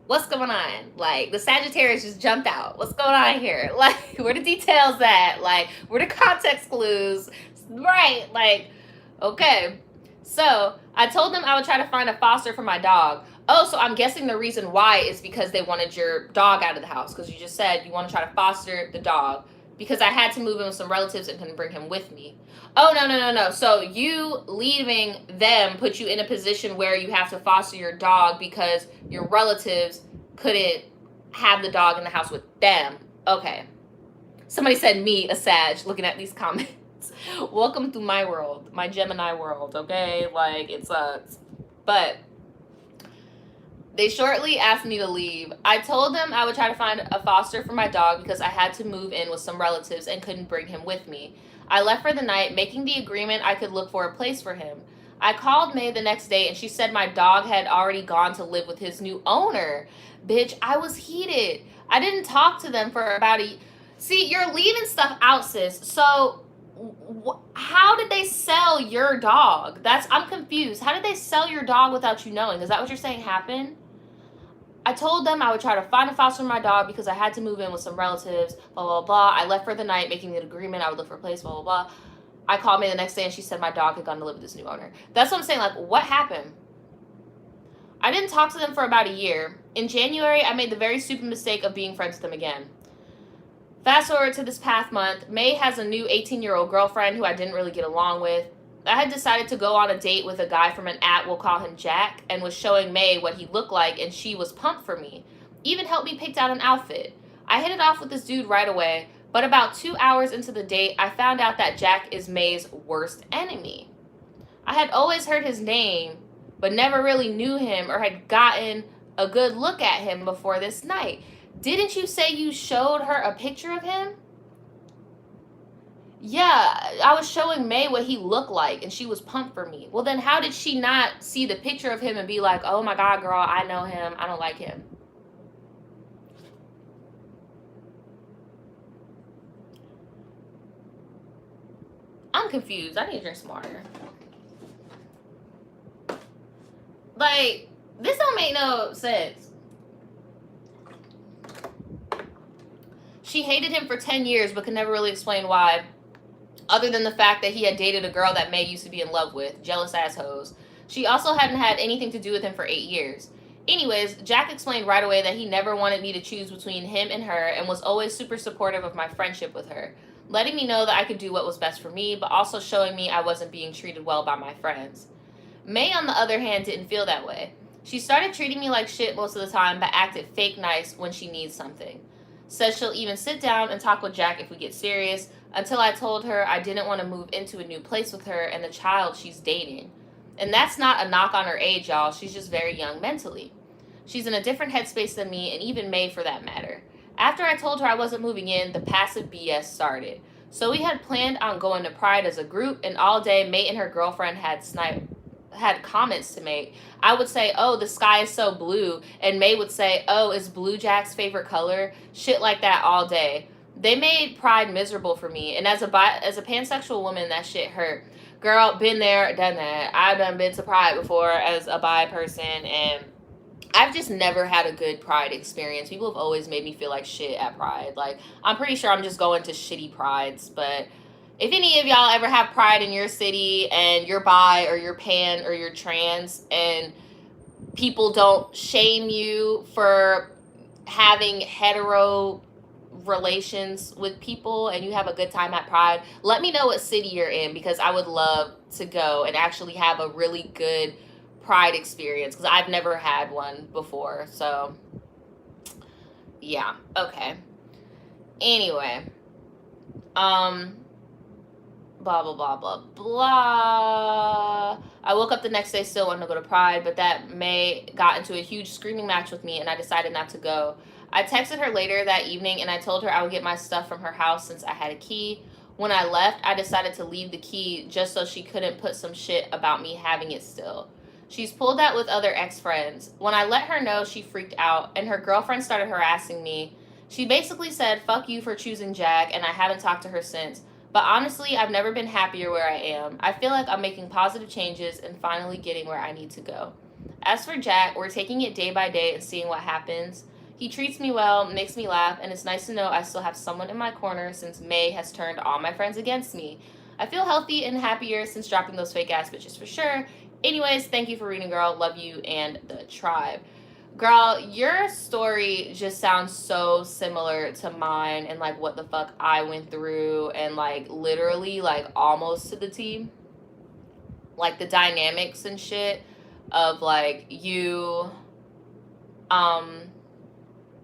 what's going on? Like, the Sagittarius just jumped out. What's going on here? Like, where the details at? Like, where the context clues? Right, like, okay. So, I told them I would try to find a foster for my dog. Oh, so I'm guessing the reason why is because they wanted your dog out of the house. Because you just said you want to try to foster the dog. Because I had to move in with some relatives and couldn't bring him with me. Oh, no. So you leaving them put you in a position where you have to foster your dog because your relatives couldn't have the dog in the house with them. Okay. Somebody said me, a Sag, looking at these comments. Welcome to my world, my Gemini world, okay? Like, it sucks. But they shortly asked me to leave. I told them I would try to find a foster for my dog because I had to move in with some relatives and couldn't bring him with me. I left for the night, making the agreement I could look for a place for him. I called May the next day and she said my dog had already gone to live with his new owner. Bitch, I was heated. I didn't talk to them for about a... See, you're leaving stuff out, sis. So, how did they sell your dog? I'm confused. How did they sell your dog without you knowing? Is that what you're saying happened? I told them I would try to find a foster for my dog because I had to move in with some relatives, blah, blah, blah. I left for the night, making an agreement I would look for a place, blah, blah, blah. I called May the next day and she said my dog had gone to live with this new owner. That's what I'm saying. Like, what happened? I didn't talk to them for about a year. In January, I made the very stupid mistake of being friends with them again. Fast forward to this past month, May has a new 18-year-old girlfriend who I didn't really get along with. I had decided to go on a date with a guy from an app, we'll call him Jack, and was showing May what he looked like, and she was pumped for me. Even helped me pick out an outfit. I hit it off with this dude right away, but about 2 hours into the date, I found out that Jack is May's worst enemy. I had always heard his name, but never really knew him or had gotten a good look at him before this night. Didn't you say you showed her a picture of him? Yeah, I was showing May what he looked like, and she was pumped for me. Well, then how did she not see the picture of him and be like, oh my God, girl, I know him. I don't like him. I'm confused. I need to drink some water. Like, this don't make no sense. She hated him for 10 years, but could never really explain why. Other than the fact that he had dated a girl that May used to be in love with. Jealous assholes. She also hadn't had anything to do with him for 8 years. Anyways, Jack explained right away that he never wanted me to choose between him and her and was always super supportive of my friendship with her. Letting me know that I could do what was best for me, but also showing me I wasn't being treated well by my friends. May, on the other hand, didn't feel that way. She started treating me like shit most of the time, but acted fake nice when she needs something. Says she'll even sit down and talk with Jack if we get serious, until I told her I didn't want to move into a new place with her and the child she's dating. And that's not a knock on her age, y'all. She's just very young mentally. She's in a different headspace than me, and even May for that matter. After I told her I wasn't moving in, the passive BS started. So we had planned on going to Pride as a group, and all day May and her girlfriend had comments to make. I would say, oh, the sky is so blue, and May would say, oh, is blue Jack's favorite color? Shit like that all day. They made Pride miserable for me, and as a pansexual woman, that shit hurt. Girl, been there, done that. I've done been to Pride before as a bi person, and I've just never had a good Pride experience. People have always made me feel like shit at Pride. Like, I'm pretty sure I'm just going to shitty Prides, but if any of y'all ever have Pride in your city and you're bi or you're pan or you're trans and people don't shame you for having hetero relations with people and you have a good time at Pride, let me know what city you're in, because I would love to go and actually have a really good Pride experience, because I've never had one before. So yeah, okay. Anyway, um blah blah blah blah blah. I woke up the next day still wanting to go to Pride, but that May got into a huge screaming match with me and I decided not to go. I texted her later that evening and I told her I would get my stuff from her house since I had a key. When I left, I decided to leave the key just so she couldn't put some shit about me having it still. She's pulled that with other ex-friends. When I let her know, she freaked out and her girlfriend started harassing me. She basically said, "Fuck you for choosing Jack," and I haven't talked to her since. But honestly, I've never been happier where I am. I feel like I'm making positive changes and finally getting where I need to go. As for Jack, we're taking it day by day and seeing what happens. He treats me well, makes me laugh, and it's nice to know I still have someone in my corner since May has turned all my friends against me. I feel healthy and happier since dropping those fake ass bitches for sure. Anyways, thank you for reading, girl. Love you and the tribe. Girl, your story just sounds so similar to mine and like what the fuck I went through, and like literally like almost to the T. Like the dynamics and shit of like you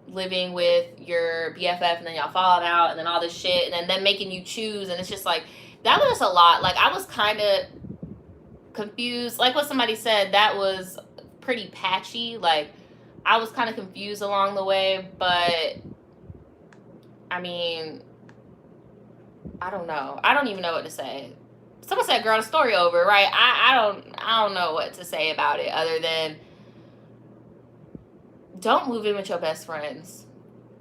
living with your BFF and then y'all falling out and then all this shit and then them making you choose, and it's just like that was just a lot. Like I was kind of confused. Like what somebody said, that was pretty patchy. Like I was kind of confused along the way, but I mean, I don't know. I don't even know what to say. Someone said, "Girl, the story over," right? I don't know what to say about it other than don't move in with your best friends.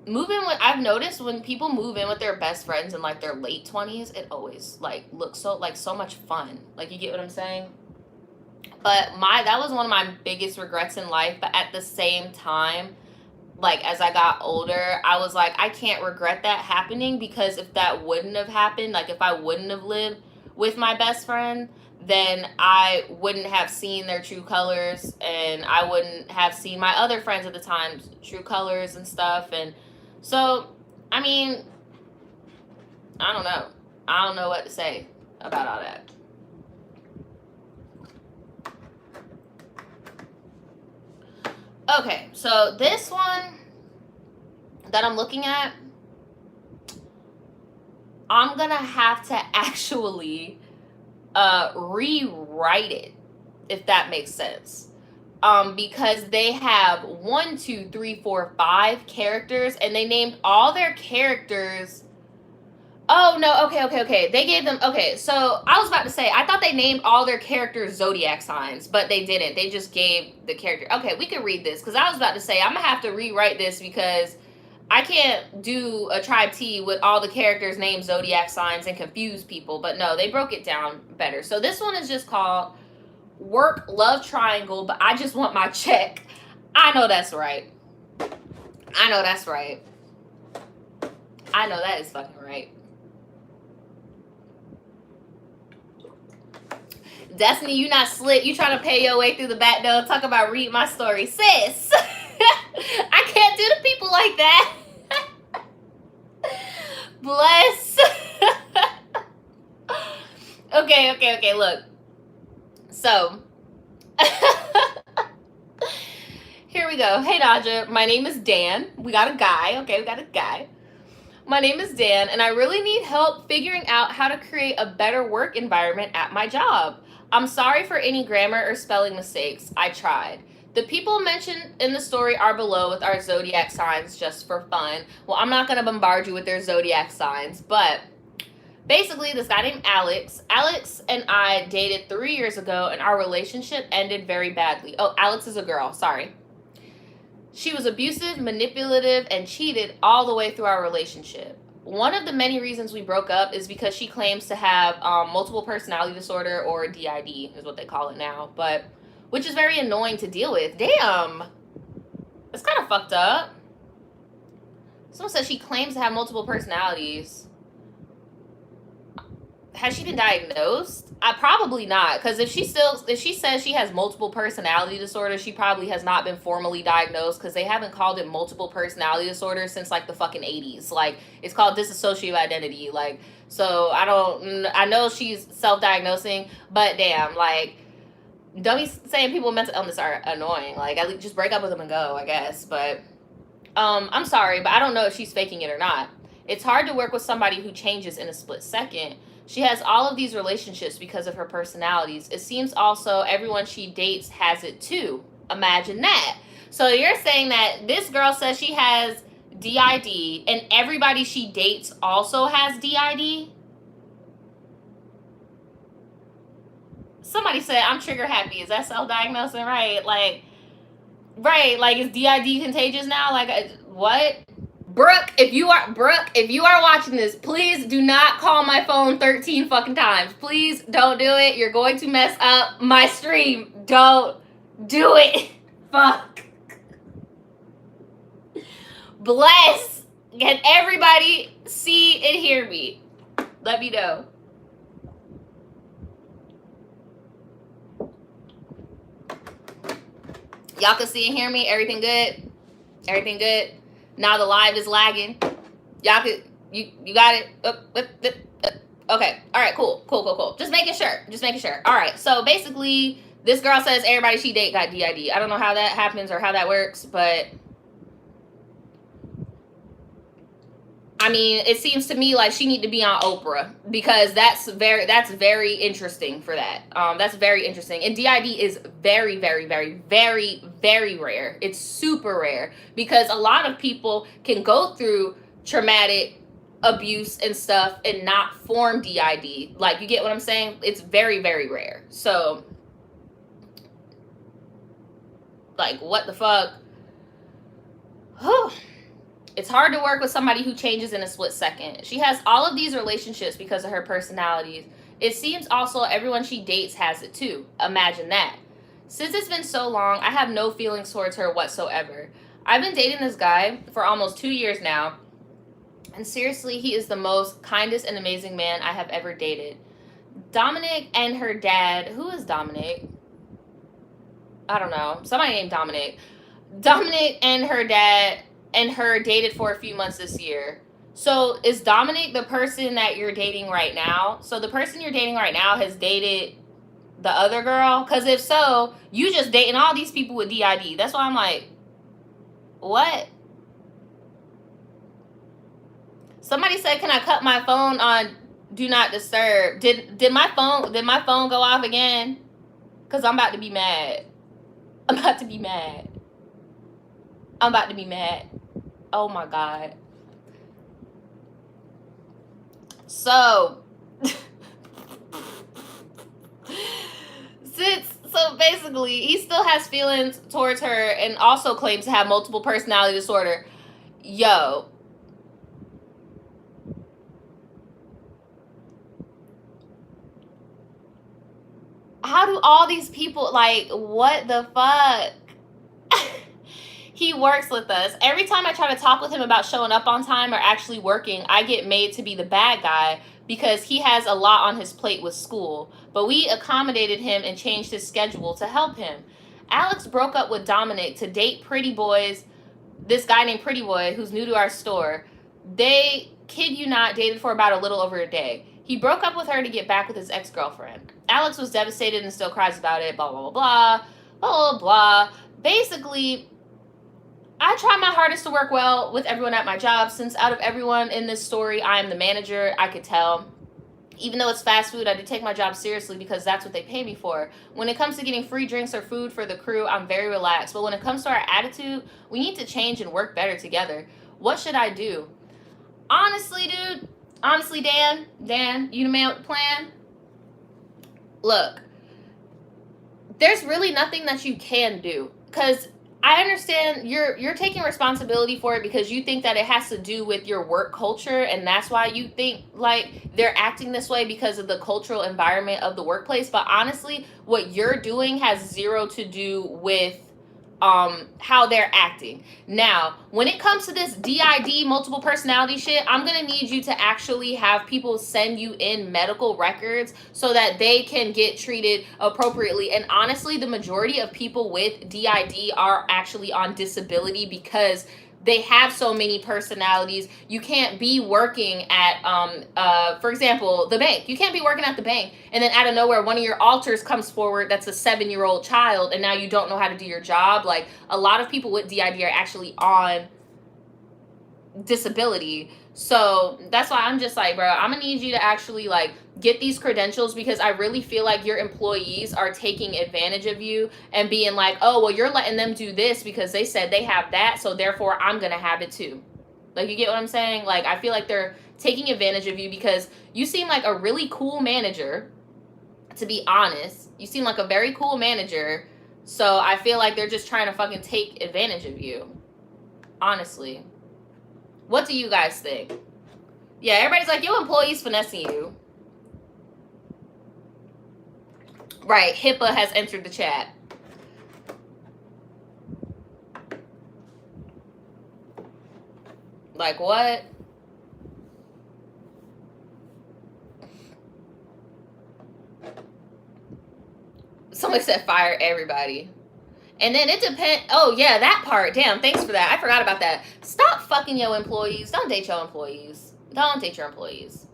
Move in with, I've noticed when people move in with their best friends in like their late 20s, it always like looks so like so much fun. Like you get what I'm saying? But that was one of my biggest regrets in life. But at the same time, like as I got older, I was like, I can't regret that happening, because if that wouldn't have happened, like if I wouldn't have lived with my best friend, then I wouldn't have seen their true colors, and I wouldn't have seen my other friends at the time's true colors and stuff. And so, I mean, I don't know. I don't know what to say about all that. Okay, so this one that I'm looking at, I'm gonna have to actually rewrite it, if that makes sense. Because they have 1, 2, 3, 4, 5 characters, and they named all their characters. Oh no, okay. They gave them, okay, so I was about to say, I thought they named all their characters zodiac signs, but they didn't. They just gave the character. Okay, we can read this, because I was about to say, I'm gonna have to rewrite this because I can't do a Tribe T with all the characters named zodiac signs and confuse people. But no, they broke it down better. So this one is just called Work Love Triangle, but I just want my check. I know that's right. I know that's right. I know that is fucking right. Destiny, you not slick. You trying to pay your way through the back door. Talk about read my story. Sis, I can't do to people like that. Bless. Okay, look. So, here we go. Hey, Naja. My name is Dan. We got a guy. Okay, we got a guy. My name is Dan, and I really need help figuring out how to create a better work environment at my job. I'm sorry for any grammar or spelling mistakes. I tried. The people mentioned in the story are below with our zodiac signs just for fun. Well, I'm not going to bombard you with their zodiac signs, but basically this guy named Alex. Alex and I dated 3 years ago, and our relationship ended very badly. Oh, Alex is a girl. Sorry. She was abusive, manipulative, and cheated all the way through our relationship. One of the many reasons we broke up is because she claims to have multiple personality disorder, or DID is what they call it now, but which is very annoying to deal with. Damn. That's kind of fucked up. Someone says she claims to have multiple personalities. has she been diagnosed? Probably not, because if she says she has multiple personality disorder, she probably has not been formally diagnosed, because they haven't called it multiple personality disorder since like the fucking 80s. Like, it's called dissociative identity. Like, so I know she's self-diagnosing, but damn, like, don't be saying people with mental illness are annoying. Like, at least just break up with them and go, I guess. But I'm sorry, but I don't know if she's faking it or not. It's hard to work with somebody who changes in a split second. She has all of these relationships because of her personalities. It seems also everyone she dates has it too. Imagine that. So you're saying that this girl says she has DID and everybody she dates also has DID? Somebody said, I'm trigger happy. Is that self-diagnosing? Right? Like, right, like, is DID contagious now? Like, what? Brooke, if you are watching this, please do not call my phone 13 fucking times. Please don't do it. You're going to mess up my stream. Don't do it. Fuck. Bless. Can everybody see and hear me? Let me know. Y'all can see and hear me? Everything good? Everything good? Now the live is lagging. Y'all could, you got it? Okay. All right, cool. Just making sure. All right. So basically, this girl says everybody she date got DID. I don't know how that happens or how that works, but I mean, it seems to me like she need to be on Oprah, because that's very interesting for that. That's very interesting. And DID is very, very, very, very, very rare. It's super rare, because a lot of people can go through traumatic abuse and stuff and not form DID. Like, you get what I'm saying? It's very, very rare. So, like, what the fuck? Whew. It's hard to work with somebody who changes in a split second. She has all of these relationships because of her personalities. It seems also everyone she dates has it too. Imagine that. Since it's been so long, I have no feelings towards her whatsoever. I've been dating this guy for almost 2 years now, and seriously, he is the most kindest and amazing man I have ever dated. Dominic and her dad, who is Dominic? I don't know. Somebody named Dominic. Dominic and her dad and her dated for a few months this year. So is Dominic the person that you're dating right now? So the person you're dating right now has dated the other girl? Because if so, you just dating all these people with DID. That's why I'm like, what? Somebody said, can I cut my phone on do not disturb? Did my phone go off again? Because I'm about to be mad. I'm about to be mad. Oh my God. So basically, he still has feelings towards her and also claims to have multiple personality disorder. Yo. How do all these people, like, what the fuck? He works with us. Every time I try to talk with him about showing up on time or actually working, I get made to be the bad guy because he has a lot on his plate with school. But we accommodated him and changed his schedule to help him. Alex broke up with Dominic to date Pretty Boys, this guy named Pretty Boy who's new to our store. They, kid you not, dated for about a little over a day. He broke up with her to get back with his ex-girlfriend. Alex was devastated and still cries about it, blah, blah, blah, blah, blah, blah, blah. Basically, I try my hardest to work well with everyone at my job, since out of everyone in this story, I am the manager. I could tell. Even though it's fast food, I do take my job seriously because that's what they pay me for. When it comes to getting free drinks or food for the crew, I'm very relaxed. But when it comes to our attitude, we need to change and work better together. What should I do? Honestly, dude. Honestly, Dan, you the man with the plan? Look, there's really nothing that you can do, because I understand you're taking responsibility for it because you think that it has to do with your work culture, and that's why you think like they're acting this way because of the cultural environment of the workplace. But honestly, what you're doing has zero to do with how they're acting. Now, when it comes to this DID, multiple personality shit, I'm gonna need you to actually have people send you in medical records so that they can get treated appropriately. And honestly, the majority of people with DID are actually on disability because they have so many personalities. You can't be working at, for example, the bank. You can't be working at the bank and then out of nowhere one of your alters comes forward that's a 7-year-old child and now you don't know how to do your job. Like, a lot of people with DID are actually on disability. So that's why I'm just like, bro, I'm gonna need you to actually like get these credentials, because I really feel like your employees are taking advantage of you and being like, oh, well, you're letting them do this because they said they have that, so therefore I'm gonna have it too. Like, you get what I'm saying? Like, I feel like they're taking advantage of you because you seem like a really cool manager, to be honest. You seem like a very cool manager. So I feel like they're just trying to fucking take advantage of you. Honestly. What do you guys think? Yeah, everybody's like, your employee's finessing you. Right, HIPAA has entered the chat. Like, what? Somebody said fire everybody. And then it depends. Oh, yeah, that part. Damn, thanks for that. I forgot about that. Stop fucking your employees. Don't date your employees. Don't date your employees.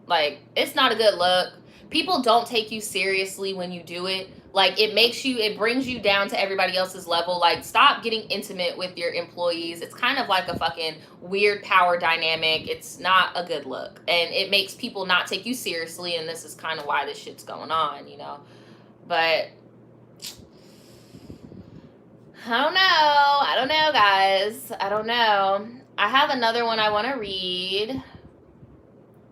Like, it's not a good look. People don't take you seriously when you do it. Like, it brings you down to everybody else's level. Like, stop getting intimate with your employees. It's kind of like a fucking weird power dynamic. It's not a good look. And it makes people not take you seriously. And this is kind of why this shit's going on, you know. But I don't know, guys. I don't know. I have another one I want to read.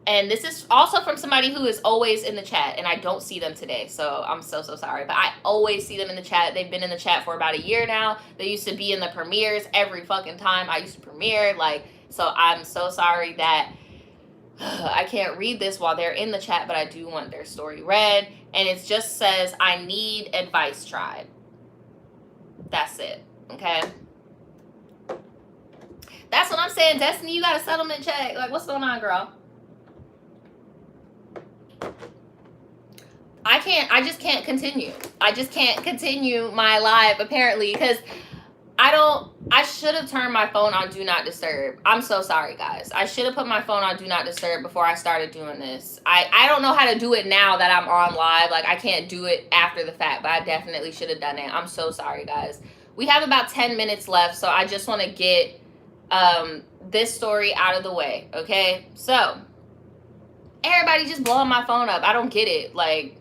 And this is also from somebody who is always in the chat, and I don't see them today, so I'm so sorry. But I always see them in the chat. They've been in the chat for about a year now. They used to be in the premieres every fucking time I used to premiere. Like, so I'm so sorry that I can't read this while they're in the chat, but I do want their story read. And it just says, I need advice, tribe. That's it. Okay? That's what I'm saying. Destiny, you got a settlement check. Like, what's going on, girl? I just can't continue. I just can't continue my live, apparently, because I should have turned my phone on Do Not Disturb. I'm so sorry, guys. I should have put my phone on Do Not Disturb before I started doing this. I don't know how to do it now that I'm on live. Like, I can't do it after the fact, but I definitely should have done it. I'm so sorry, guys. We have about 10 minutes left, so I just want to get this story out of the way, okay? So, everybody just blowing my phone up. I don't get it. Like,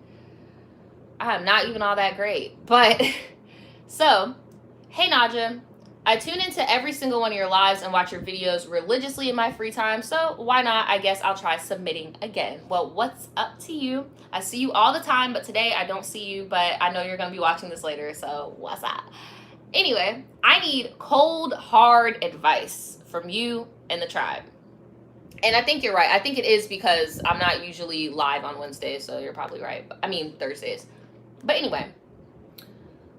I'm not even all that great. But, so, hey, Naja. I tune into every single one of your lives and watch your videos religiously in my free time, so why not? I guess I'll try submitting again. Well, what's up to you? I see you all the time, but today I don't see you, but I know you're going to be watching this later, so what's up? Anyway, I need cold, hard advice from you and the tribe. And I think you're right. I think it is because I'm not usually live on Wednesdays, so you're probably right. I mean, Thursdays. But anyway,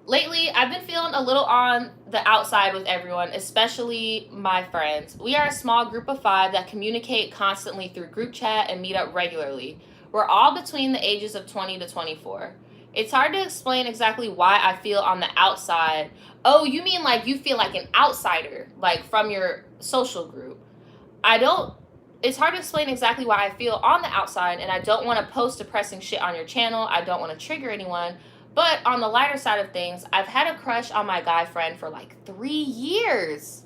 lately I've been feeling a little on the outside with everyone, especially my friends. We are a small group of 5 that communicate constantly through group chat and meet up regularly. We're all between the ages of 20 to 24. It's hard to explain exactly why I feel on the outside. Oh, you mean like you feel like an outsider, like from your social group. It's hard to explain exactly why I feel on the outside, and I don't want to post depressing shit on your channel. I don't want to trigger anyone. But on the lighter side of things, I've had a crush on my guy friend for like 3 years.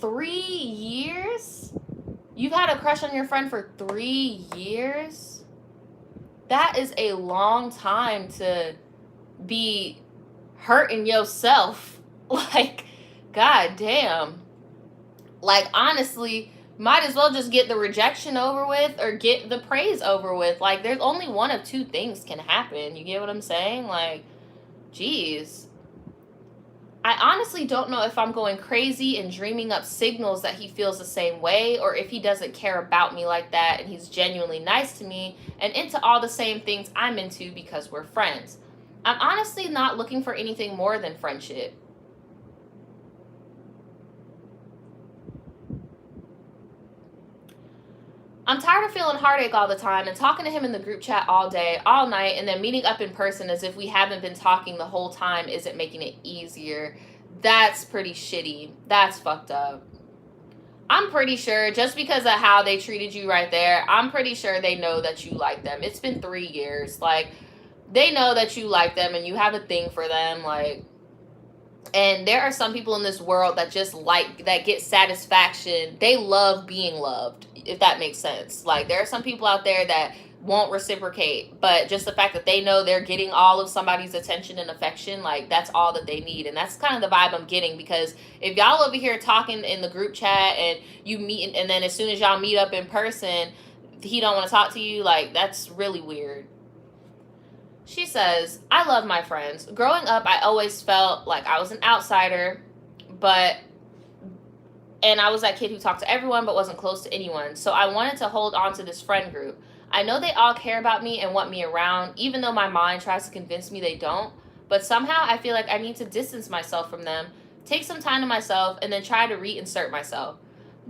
3 years? You've had a crush on your friend for 3 years? That is a long time to be hurting yourself. Like, god damn. Like, honestly, might as well just get the rejection over with or get the praise over with. Like, there's only one of 2 things can happen. You get what I'm saying? Like, geez. I honestly don't know if I'm going crazy and dreaming up signals that he feels the same way, or if he doesn't care about me like that and he's genuinely nice to me and into all the same things I'm into because we're friends. I'm honestly not looking for anything more than friendship. I'm tired of feeling heartache all the time and talking to him in the group chat all day, all night, and then meeting up in person as if we haven't been talking the whole time isn't making it easier. That's pretty shitty. That's fucked up. I'm pretty sure just because of how they treated you right there, I'm pretty sure they know that you like them. It's been 3 years. Like, they know that you like them and you have a thing for them. Like, and there are some people in this world that just like, that get satisfaction. They love being loved, if that makes sense. Like, there are some people out there that won't reciprocate, but just the fact that they know they're getting all of somebody's attention and affection, like, that's all that they need. And that's kind of the vibe I'm getting, because if y'all over here talking in the group chat and you meet, and then as soon as y'all meet up in person, he don't want to talk to you, like, that's really weird. She says, I love my friends. Growing up, I always felt like I was an outsider, and I was that kid who talked to everyone but wasn't close to anyone. So I wanted to hold on to this friend group. I know they all care about me and want me around, even though my mind tries to convince me they don't. But somehow I feel like I need to distance myself from them, take some time to myself, and then try to reinsert myself.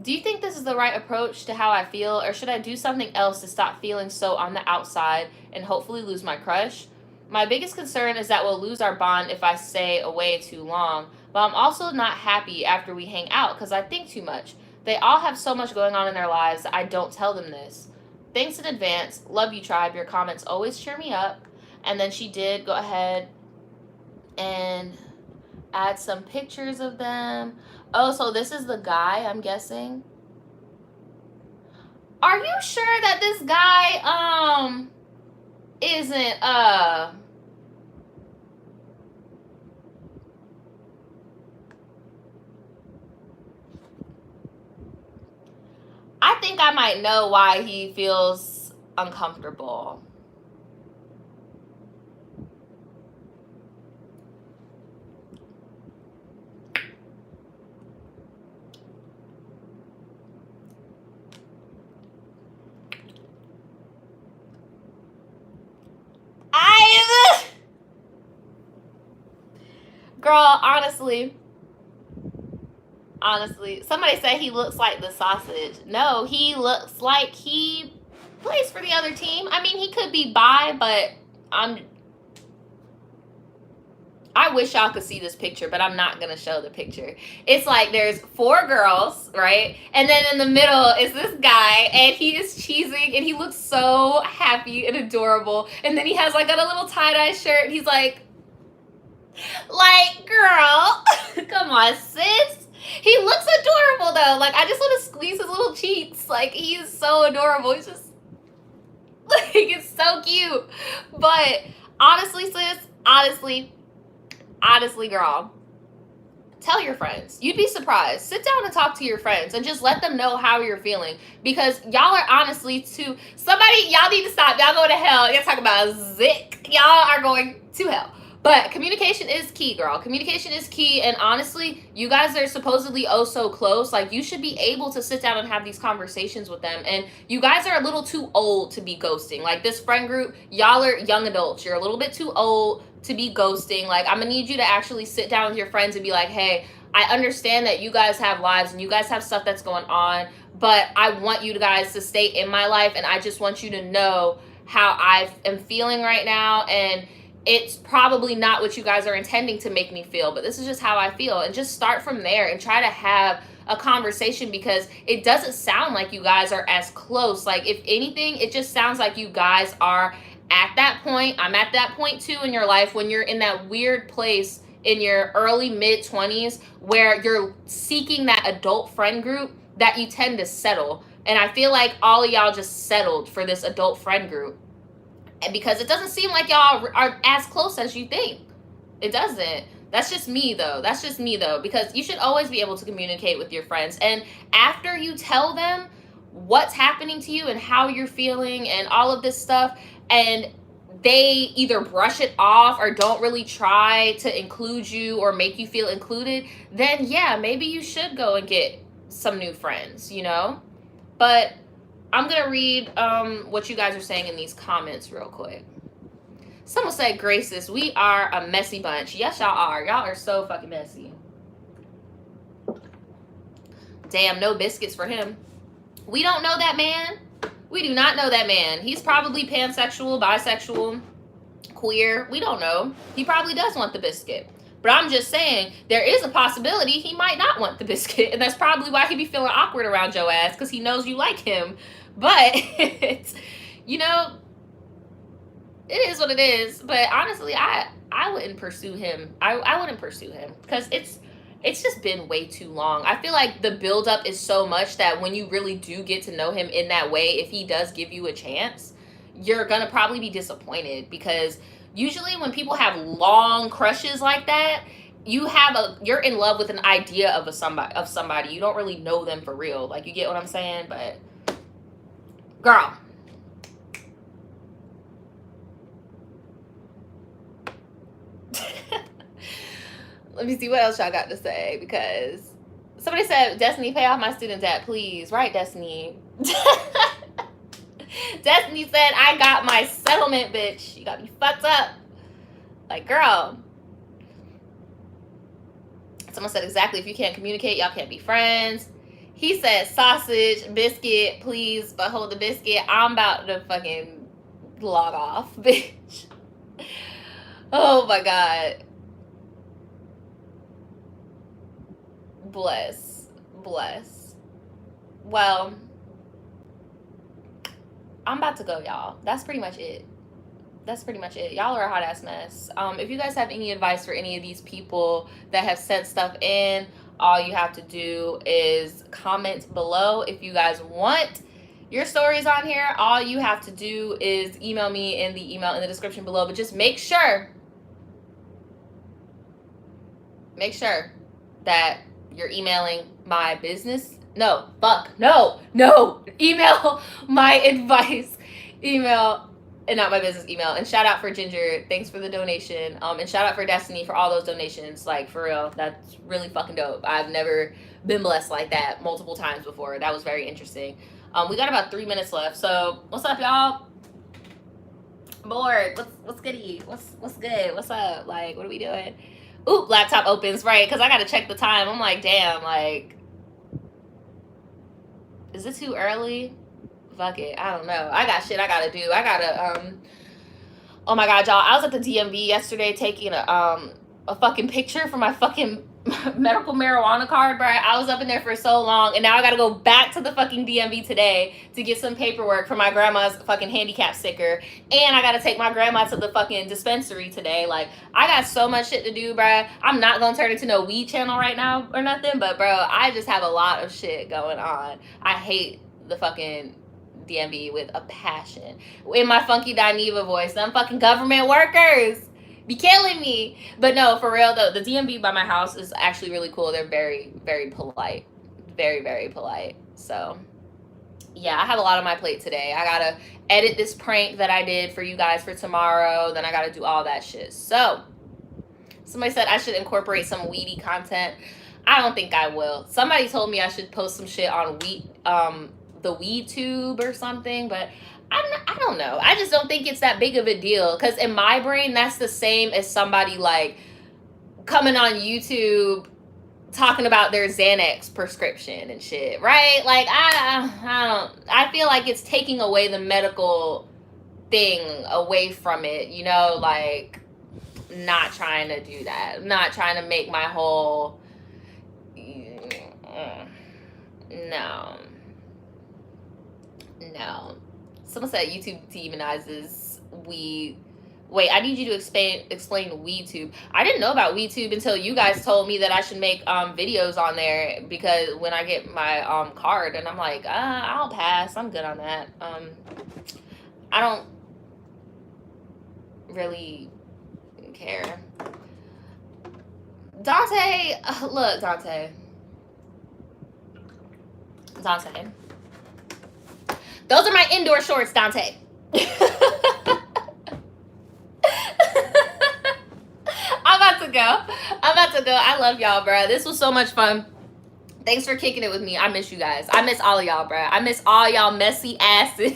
Do you think this is the right approach to how I feel, or should I do something else to stop feeling so on the outside and hopefully lose my crush? My biggest concern is that we'll lose our bond if I stay away too long, but I'm also not happy after we hang out because I think too much. They all have so much going on in their lives that I don't tell them this. Thanks in advance. Love you, Tribe. Your comments always cheer me up. And then she did go ahead and add some pictures of them. Oh, so this is the guy, I'm guessing. Are you sure that this guy isn't I think I might know why he feels uncomfortable. Girl, honestly, somebody said he looks like the sausage. No, he looks like he plays for the other team. I mean, he could be bi, but I wish y'all could see this picture, but I'm not going to show the picture. It's like there's 4 girls, right? And then in the middle is this guy, and he is cheesing, and he looks so happy and adorable. And then he has like got a little tie-dye shirt, and he's like, girl, come on, sis. He looks adorable, though. Like, I just want to squeeze his little cheeks. Like, he is so adorable. He's just, like, it's so cute. But honestly, sis, honestly, girl, tell your friends. You'd be surprised. Sit down and talk to your friends and just let them know how you're feeling, because y'all are honestly y'all need to stop. Y'all going to hell. Y'all talking about Zick. Y'all are going to hell. But communication is key, girl. Communication is key. And honestly, you guys are supposedly oh so close. Like, you should be able to sit down and have these conversations with them. And you guys are a little too old to be ghosting. Like, this friend group, y'all are young adults. You're a little bit too old to be ghosting. Like, I'm gonna need you to actually sit down with your friends and be like, hey, I understand that you guys have lives and you guys have stuff that's going on, but I want you guys to stay in my life, and I just want you to know how I am feeling right now. And it's probably not what you guys are intending to make me feel, but this is just how I feel. And just start from there and try to have a conversation, because it doesn't sound like you guys are as close. Like, if anything, it just sounds like you guys are at that point. I'm at that point too in your life, when you're in that weird place in your early mid-20s where you're seeking that adult friend group that you tend to settle. And I feel like all of y'all just settled for this adult friend group, because it doesn't seem like y'all are as close as you think. It doesn't. That's just me, though. Because you should always be able to communicate with your friends. And after you tell them what's happening to you and how you're feeling and all of this stuff, and they either brush it off or don't really try to include you or make you feel included, then yeah, maybe you should go and get some new friends, you know? But I'm going to read what you guys are saying in these comments real quick. Someone said, Graces, we are a messy bunch. Yes, y'all are. Y'all are so fucking messy. Damn, no biscuits for him. We don't know that man. We do not know that man. He's probably pansexual, bisexual, queer. We don't know. He probably does want the biscuit. But I'm just saying, there is a possibility he might not want the biscuit. And that's probably why he be feeling awkward around your ass, because he knows you like him. But, you know, it is what it is. But honestly, I wouldn't pursue him. I wouldn't pursue him, because it's just been way too long. I feel like the buildup is so much that when you really do get to know him in that way, if he does give you a chance, you're gonna probably be disappointed, because usually when people have long crushes like that, you're in love with an idea of somebody. You don't really know them for real. Like, you get what I'm saying? But girl, let me see what else y'all got to say, because somebody said, Destiny, pay off my student debt, please. Right, Destiny. Destiny said, I got my settlement, bitch. You got me fucked up. Like, girl. Someone said, exactly, if you can't communicate, y'all can't be friends. He said, sausage, biscuit, please, but hold the biscuit. I'm about to fucking log off, bitch. Oh, my God. Bless. Well, I'm about to go, y'all. That's pretty much it. Y'all are a hot ass mess. If you guys have any advice for any of these people that have sent stuff in, all you have to do is comment below. If you guys want your stories on here, all you have to do is email me in the email in the description below. But just make sure that you're emailing my business. No. Email my advice. Email and not my business email. And shout out for Ginger. Thanks for the donation. And shout out for Destiny for all those donations. Like, for real, that's really fucking dope. I've never been blessed like that multiple times before. That was very interesting. We got about 3 minutes left. So what's up, y'all? Bored. What's goody? What's good? What's up? Like, what are we doing? Ooh, laptop opens, right? Because I gotta check the time. I'm like, damn, like, is it too early? Fuck it, I don't know. I got shit I gotta do. I gotta, oh my God, y'all, I was at the DMV yesterday taking a fucking picture for my fucking medical marijuana card, bro. I was up in there for so long, and now I gotta go back to the fucking DMV today to get some paperwork for my grandma's fucking handicap sticker, and I gotta take my grandma to the fucking dispensary today. Like, I got so much shit to do, bro. I'm not gonna turn into no weed channel right now or nothing, but bro, I just have a lot of shit going on. I hate the fucking DMV with a passion. In my funky Dineva voice, them fucking government workers be killing me. But no, for real though, the DMV by my house is actually really cool. They're very, very polite. Very, very polite. So yeah, I have a lot on my plate today. I gotta edit this prank that I did for you guys for tomorrow. Then I gotta do all that shit. So somebody said I should incorporate some weedy content. I don't think I will. Somebody told me I should post some shit on the Weed Tube or something, but I don't know. I just don't think it's that big of a deal, because in my brain, that's the same as somebody like coming on YouTube talking about their Xanax prescription and shit, right? Like, I feel like it's taking away the medical thing away from it, you know, like, not trying to do that. I'm not trying to make my whole, no. Someone said YouTube demonizes weed. Wait, I need you to explain WeedTube. I didn't know about WeedTube until you guys told me that I should make videos on there, because when I get my card, and I'm like, I'll pass. I'm good on that. I don't really care. Dante, look, Dante. Those are my indoor shorts, Dante. I'm about to go. I love y'all, bro. This was so much fun. Thanks for kicking it with me. I miss you guys. I miss all of y'all, bro. I miss all y'all messy asses.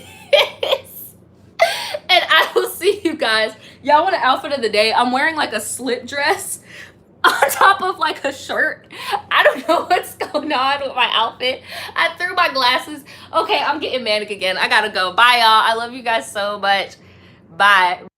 And I will see you guys guys, y'all want an outfit of the day? I'm wearing like a slip dress on top of like a shirt. I don't know what's going on with my outfit. I threw my glasses. Okay, I'm getting manic again. I gotta go. Bye, y'all. I love you guys so much. Bye.